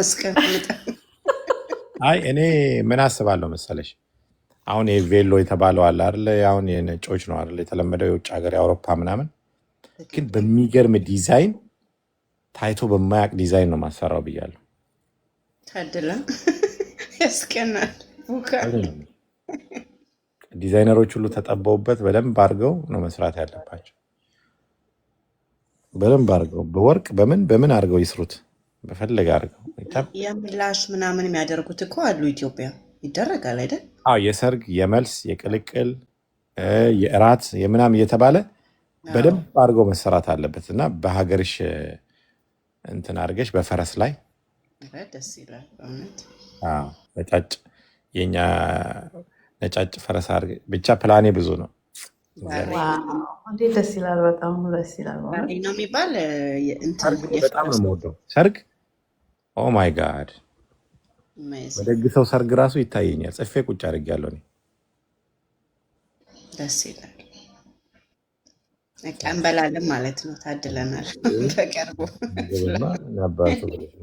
አስቀምጠ። አይ እኔ ምን አስባለሁ መሰለሽ፣ አሁን የቬሎ የተባለው አለ አይደለ? አሁን የነጮች ነው አይደለ? የተለመደው የውጭ ሀገር የአውሮፓ ምናምን፣ ግን በሚገርም ዲዛይን ታይቶ በማያውቅ ዲዛይን ነው ማሰራው ብያለሁ። ታድላ ያስቀናል። ቡካ ዲዛይነሮች ሁሉ ተጠበውበት በደንብ አድርገው ነው መስራት ያለባቸው። በደንብ አድርገው በወርቅ በምን አድርገው ይስሩት፣ በፈለገ አድርገው። የምላሽ ምናምን የሚያደርጉት እኮ አሉ። ኢትዮጵያ ይደረጋል አይደል? አዎ የሰርግ የመልስ የቅልቅል የእራት የምናምን እየተባለ በደንብ አድርገው መሰራት አለበት እና በሀገርሽ እንትን አድርገሽ በፈረስ ላይ ደስ ይላል በእውነት። ነጫጭ የኛ ነጫጭ ፈረስ አድርገሽ ብቻ ፕላኔ ብዙ ነው። እንዴት ደስ ይላል! በጣም ደስ ይላል። ነው የሚባል ሰርግ በጣም ነው የምወደው ሰርግ። ኦ ማይ ጋድ በደግሰው ሰርግ ራሱ ይታየኛል። ጽፌ ቁጭ አድርጌያለሁ እኔ። ደስ ይላል። እንበላለን ማለት ነው። ታድለናል። በቅርቡ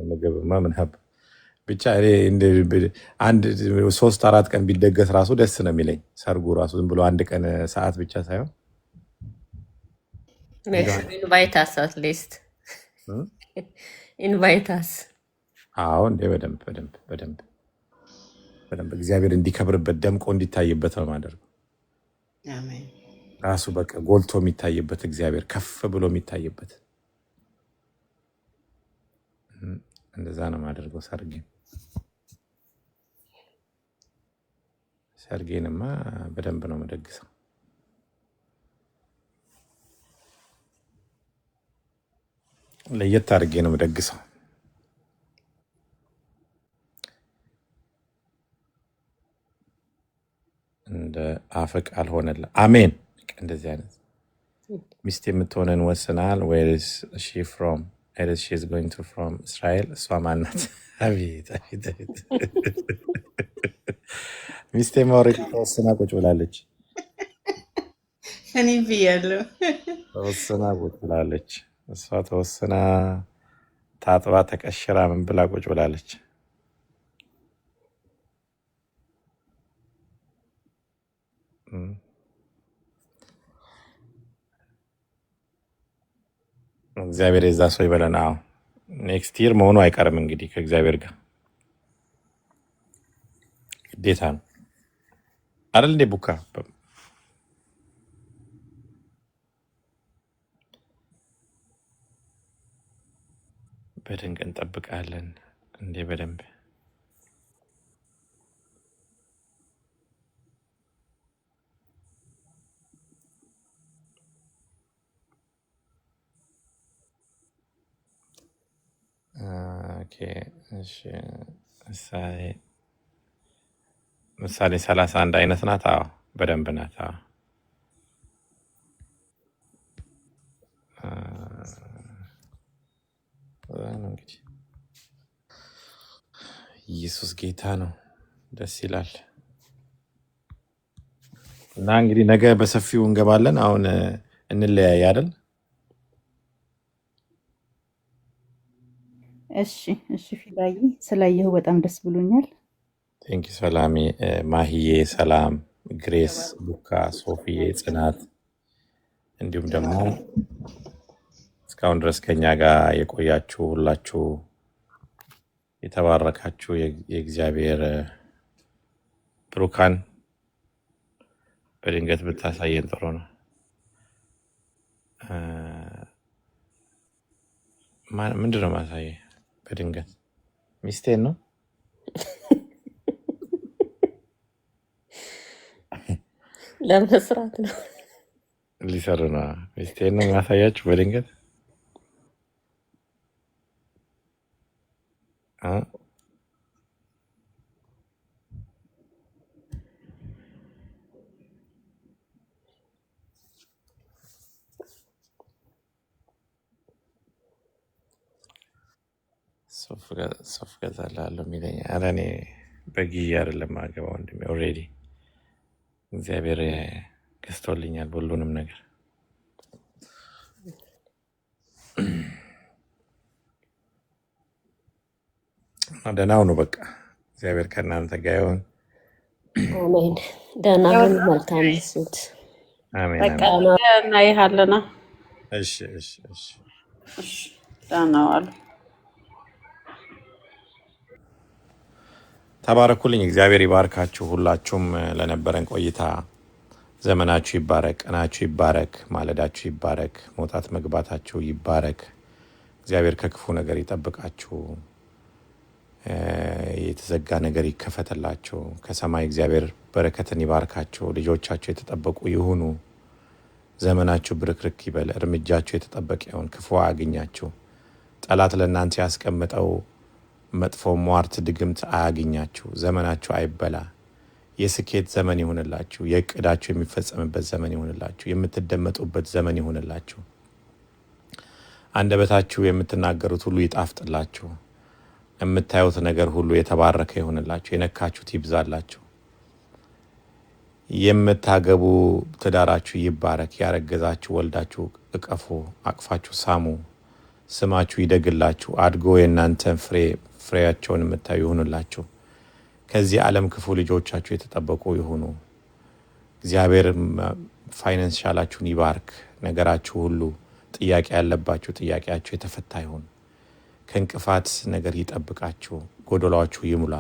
ምግብማ ምን ሀብ ብቻ አንድ 3-4 ቀን ቢደገስ ራሱ ደስ ነው የሚለኝ። ሰርጉ ራሱ ዝም ብሎ አንድ ቀን ሰዓት ብቻ ሳይሆን ኢንቫይታስ አትሊስት ኢንቫይታስ። አዎ እንዴ በደንብ እግዚአብሔር እንዲከብርበት ደምቆ እንዲታይበት ነው ማደርገው። አሜን። ራሱ በቃ ጎልቶ የሚታይበት እግዚአብሔር ከፍ ብሎ የሚታይበት እንደዛ ነው ማደርገው። ሰርጌንማ በደንብ ነው መደግሰው። ለየት አድርጌ ነው መደግሰው። እንደ አፈ ቃል ሆነላ። አሜን። እንደዚህ አይነት ሚስት የምትሆነን ወስናል። ዌርስ ሺ ፍሮም ዌርስ ሺ ኢዝ ጎይንግ ቱ ፍሮም እስራኤል። እሷ ማናት? አቤት ሚስቴ ማውረድ ተወስና ቁጭ ብላለች። እኔ ብያለሁ ተወስና ቁጭ ብላለች። እሷ ተወስና ታጥባ ተቀሽራ ምን ብላ ቁጭ ብላለች። እግዚአብሔር የዛ ሰው ይበለን። አዎ ኔክስት ይር መሆኑ አይቀርም እንግዲህ ከእግዚአብሔር ጋር ግዴታ ነው አይደል እንዴ? ቡካ በድንቅ እንጠብቃለን እንዴ? በደንብ ኦኬ። እሺ ምሳሌ 31 አይነት ናት። አዎ በደንብ ናት። አዎ እንግዲህ ኢየሱስ ጌታ ነው። ደስ ይላል። እና እንግዲህ ነገ በሰፊው እንገባለን። አሁን እንለያይ አይደል? እሺ ፊዳይ ስላየሁ በጣም ደስ ብሎኛል። ቴንኪ ሰላሜ፣ ማሂዬ፣ ሰላም፣ ግሬስ፣ ቡካ፣ ሶፊዬ፣ ጽናት እንዲሁም ደግሞ እስካሁን ድረስ ከኛ ጋር የቆያችሁ ሁላችሁ የተባረካችሁ የእግዚአብሔር ብሩካን በድንገት ብታሳየን ጥሩ ነው። ምንድን ነው ማሳየ? በድንገት ሚስቴን ነው ለመስራት ነው። ሊሰሩ ነው። ሚስቴን ነው የሚያሳያችሁ በድንገት አ? ሱፍ ገዛላለሁ የሚለኝ ኧረ እኔ በጊዜ አይደለም አገባ ወንድሜ። ኦልሬዲ እግዚአብሔር ገዝቶልኛል ሁሉንም ነገር። ደህና ሁኑ በቃ። እግዚአብሔር ከእናንተ ጋር ይሁን። አሜን። ደህና ሁን። መልካም ምሽት። አሜን በቃ አሜን። እናይሃለና። እሺ እሺ እሺ። እሺ ደህና ዋሉ። ተባረኩልኝ። እግዚአብሔር ይባርካችሁ። ሁላችሁም ለነበረን ቆይታ ዘመናችሁ ይባረክ፣ ቀናችሁ ይባረክ፣ ማለዳችሁ ይባረክ፣ መውጣት መግባታችሁ ይባረክ። እግዚአብሔር ከክፉ ነገር ይጠብቃችሁ። የተዘጋ ነገር ይከፈትላችሁ። ከሰማይ እግዚአብሔር በረከትን ይባርካችሁ። ልጆቻችሁ የተጠበቁ ይሁኑ። ዘመናችሁ ብርክርክ ይበል። እርምጃችሁ የተጠበቀ ይሁን። ክፉ አያግኛችሁ። ጠላት ለእናንተ ያስቀምጠው መጥፎ ሟርት ድግምት አያግኛችሁ። ዘመናችሁ አይበላ። የስኬት ዘመን ይሁንላችሁ። የእቅዳችሁ የሚፈጸምበት ዘመን ይሁንላችሁ። የምትደመጡበት ዘመን ይሁንላችሁ። አንደበታችሁ የምትናገሩት ሁሉ ይጣፍጥላችሁ። የምታዩት ነገር ሁሉ የተባረከ ይሁንላችሁ። የነካችሁት ይብዛላችሁ። የምታገቡ ትዳራችሁ ይባረክ። ያረገዛችሁ ወልዳችሁ እቀፉ፣ አቅፋችሁ ሳሙ። ስማችሁ ይደግላችሁ። አድጎ የእናንተን ፍሬያቸውን የምታዩ ይሁንላችሁ። ከዚህ ዓለም ክፉ ልጆቻችሁ የተጠበቁ ይሁኑ። እግዚአብሔር ፋይናንሻላችሁን ይባርክ። ነገራችሁ ሁሉ ጥያቄ ያለባችሁ ጥያቄያችሁ የተፈታ ይሁን። ከእንቅፋት ነገር ይጠብቃችሁ። ጎደሏችሁ ይሙላ።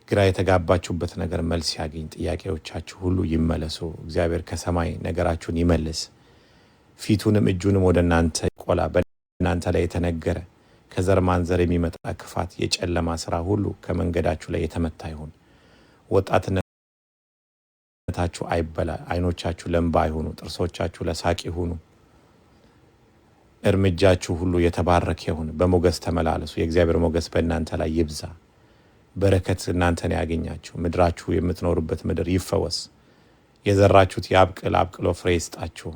ግራ የተጋባችሁበት ነገር መልስ ያገኝ። ጥያቄዎቻችሁ ሁሉ ይመለሱ። እግዚአብሔር ከሰማይ ነገራችሁን ይመልስ። ፊቱንም እጁንም ወደ እናንተ ቆላ። በእናንተ ላይ የተነገረ ከዘር ማንዘር የሚመጣ ክፋት፣ የጨለማ ስራ ሁሉ ከመንገዳችሁ ላይ የተመታ ይሁን። ወጣትነታችሁ አይበላ። አይኖቻችሁ ለእንባ አይሁኑ። ጥርሶቻችሁ ለሳቅ ይሁኑ። እርምጃችሁ ሁሉ የተባረከ ይሁን። በሞገስ ተመላለሱ። የእግዚአብሔር ሞገስ በእናንተ ላይ ይብዛ። በረከት እናንተን ያገኛችሁ። ምድራችሁ የምትኖሩበት ምድር ይፈወስ። የዘራችሁት ያብቅል፣ አብቅሎ ፍሬ ይስጣችሁ።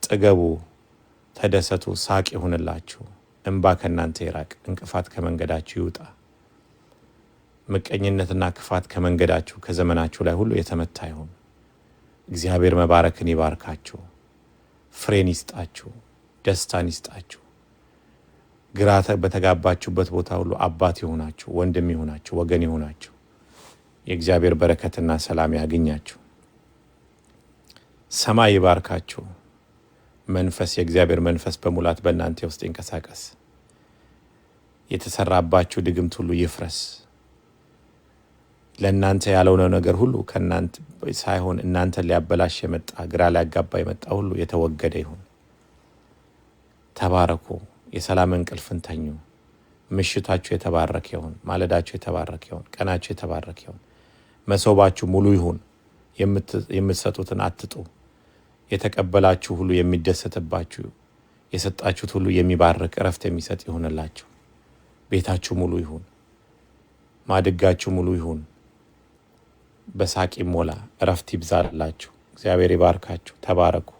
ጥገቡ፣ ተደሰቱ፣ ሳቅ ይሁንላችሁ። እንባ ከእናንተ ይራቅ። እንቅፋት ከመንገዳችሁ ይውጣ። ምቀኝነትና ክፋት ከመንገዳችሁ ከዘመናችሁ ላይ ሁሉ የተመታ ይሁን። እግዚአብሔር መባረክን ይባርካችሁ። ፍሬን ይስጣችሁ። ደስታን ይስጣችሁ። ግራ በተጋባችሁበት ቦታ ሁሉ አባት ይሆናችሁ፣ ወንድም ይሆናችሁ፣ ወገን ይሆናችሁ። የእግዚአብሔር በረከትና ሰላም ያገኛችሁ። ሰማይ ይባርካችሁ። መንፈስ የእግዚአብሔር መንፈስ በሙላት በእናንተ ውስጥ ይንቀሳቀስ። የተሰራባችሁ ድግምት ሁሉ ይፍረስ። ለእናንተ ያልሆነ ነገር ሁሉ ከእናንተ ሳይሆን እናንተን ሊያበላሽ የመጣ ግራ ሊያጋባ የመጣ ሁሉ የተወገደ ይሁን። ተባረኩ። የሰላም እንቅልፍን ተኙ። ምሽታችሁ የተባረከ ይሁን። ማለዳችሁ የተባረከ ይሁን። ቀናችሁ የተባረከ ይሁን። መሶባችሁ ሙሉ ይሁን። የምትሰጡትን አትጡ። የተቀበላችሁ ሁሉ የሚደሰትባችሁ፣ የሰጣችሁት ሁሉ የሚባርክ እረፍት የሚሰጥ ይሁንላችሁ። ቤታችሁ ሙሉ ይሁን። ማድጋችሁ ሙሉ ይሁን። በሳቅ ሞላ። እረፍት ይብዛላችሁ። እግዚአብሔር ይባርካችሁ። ተባረኩ።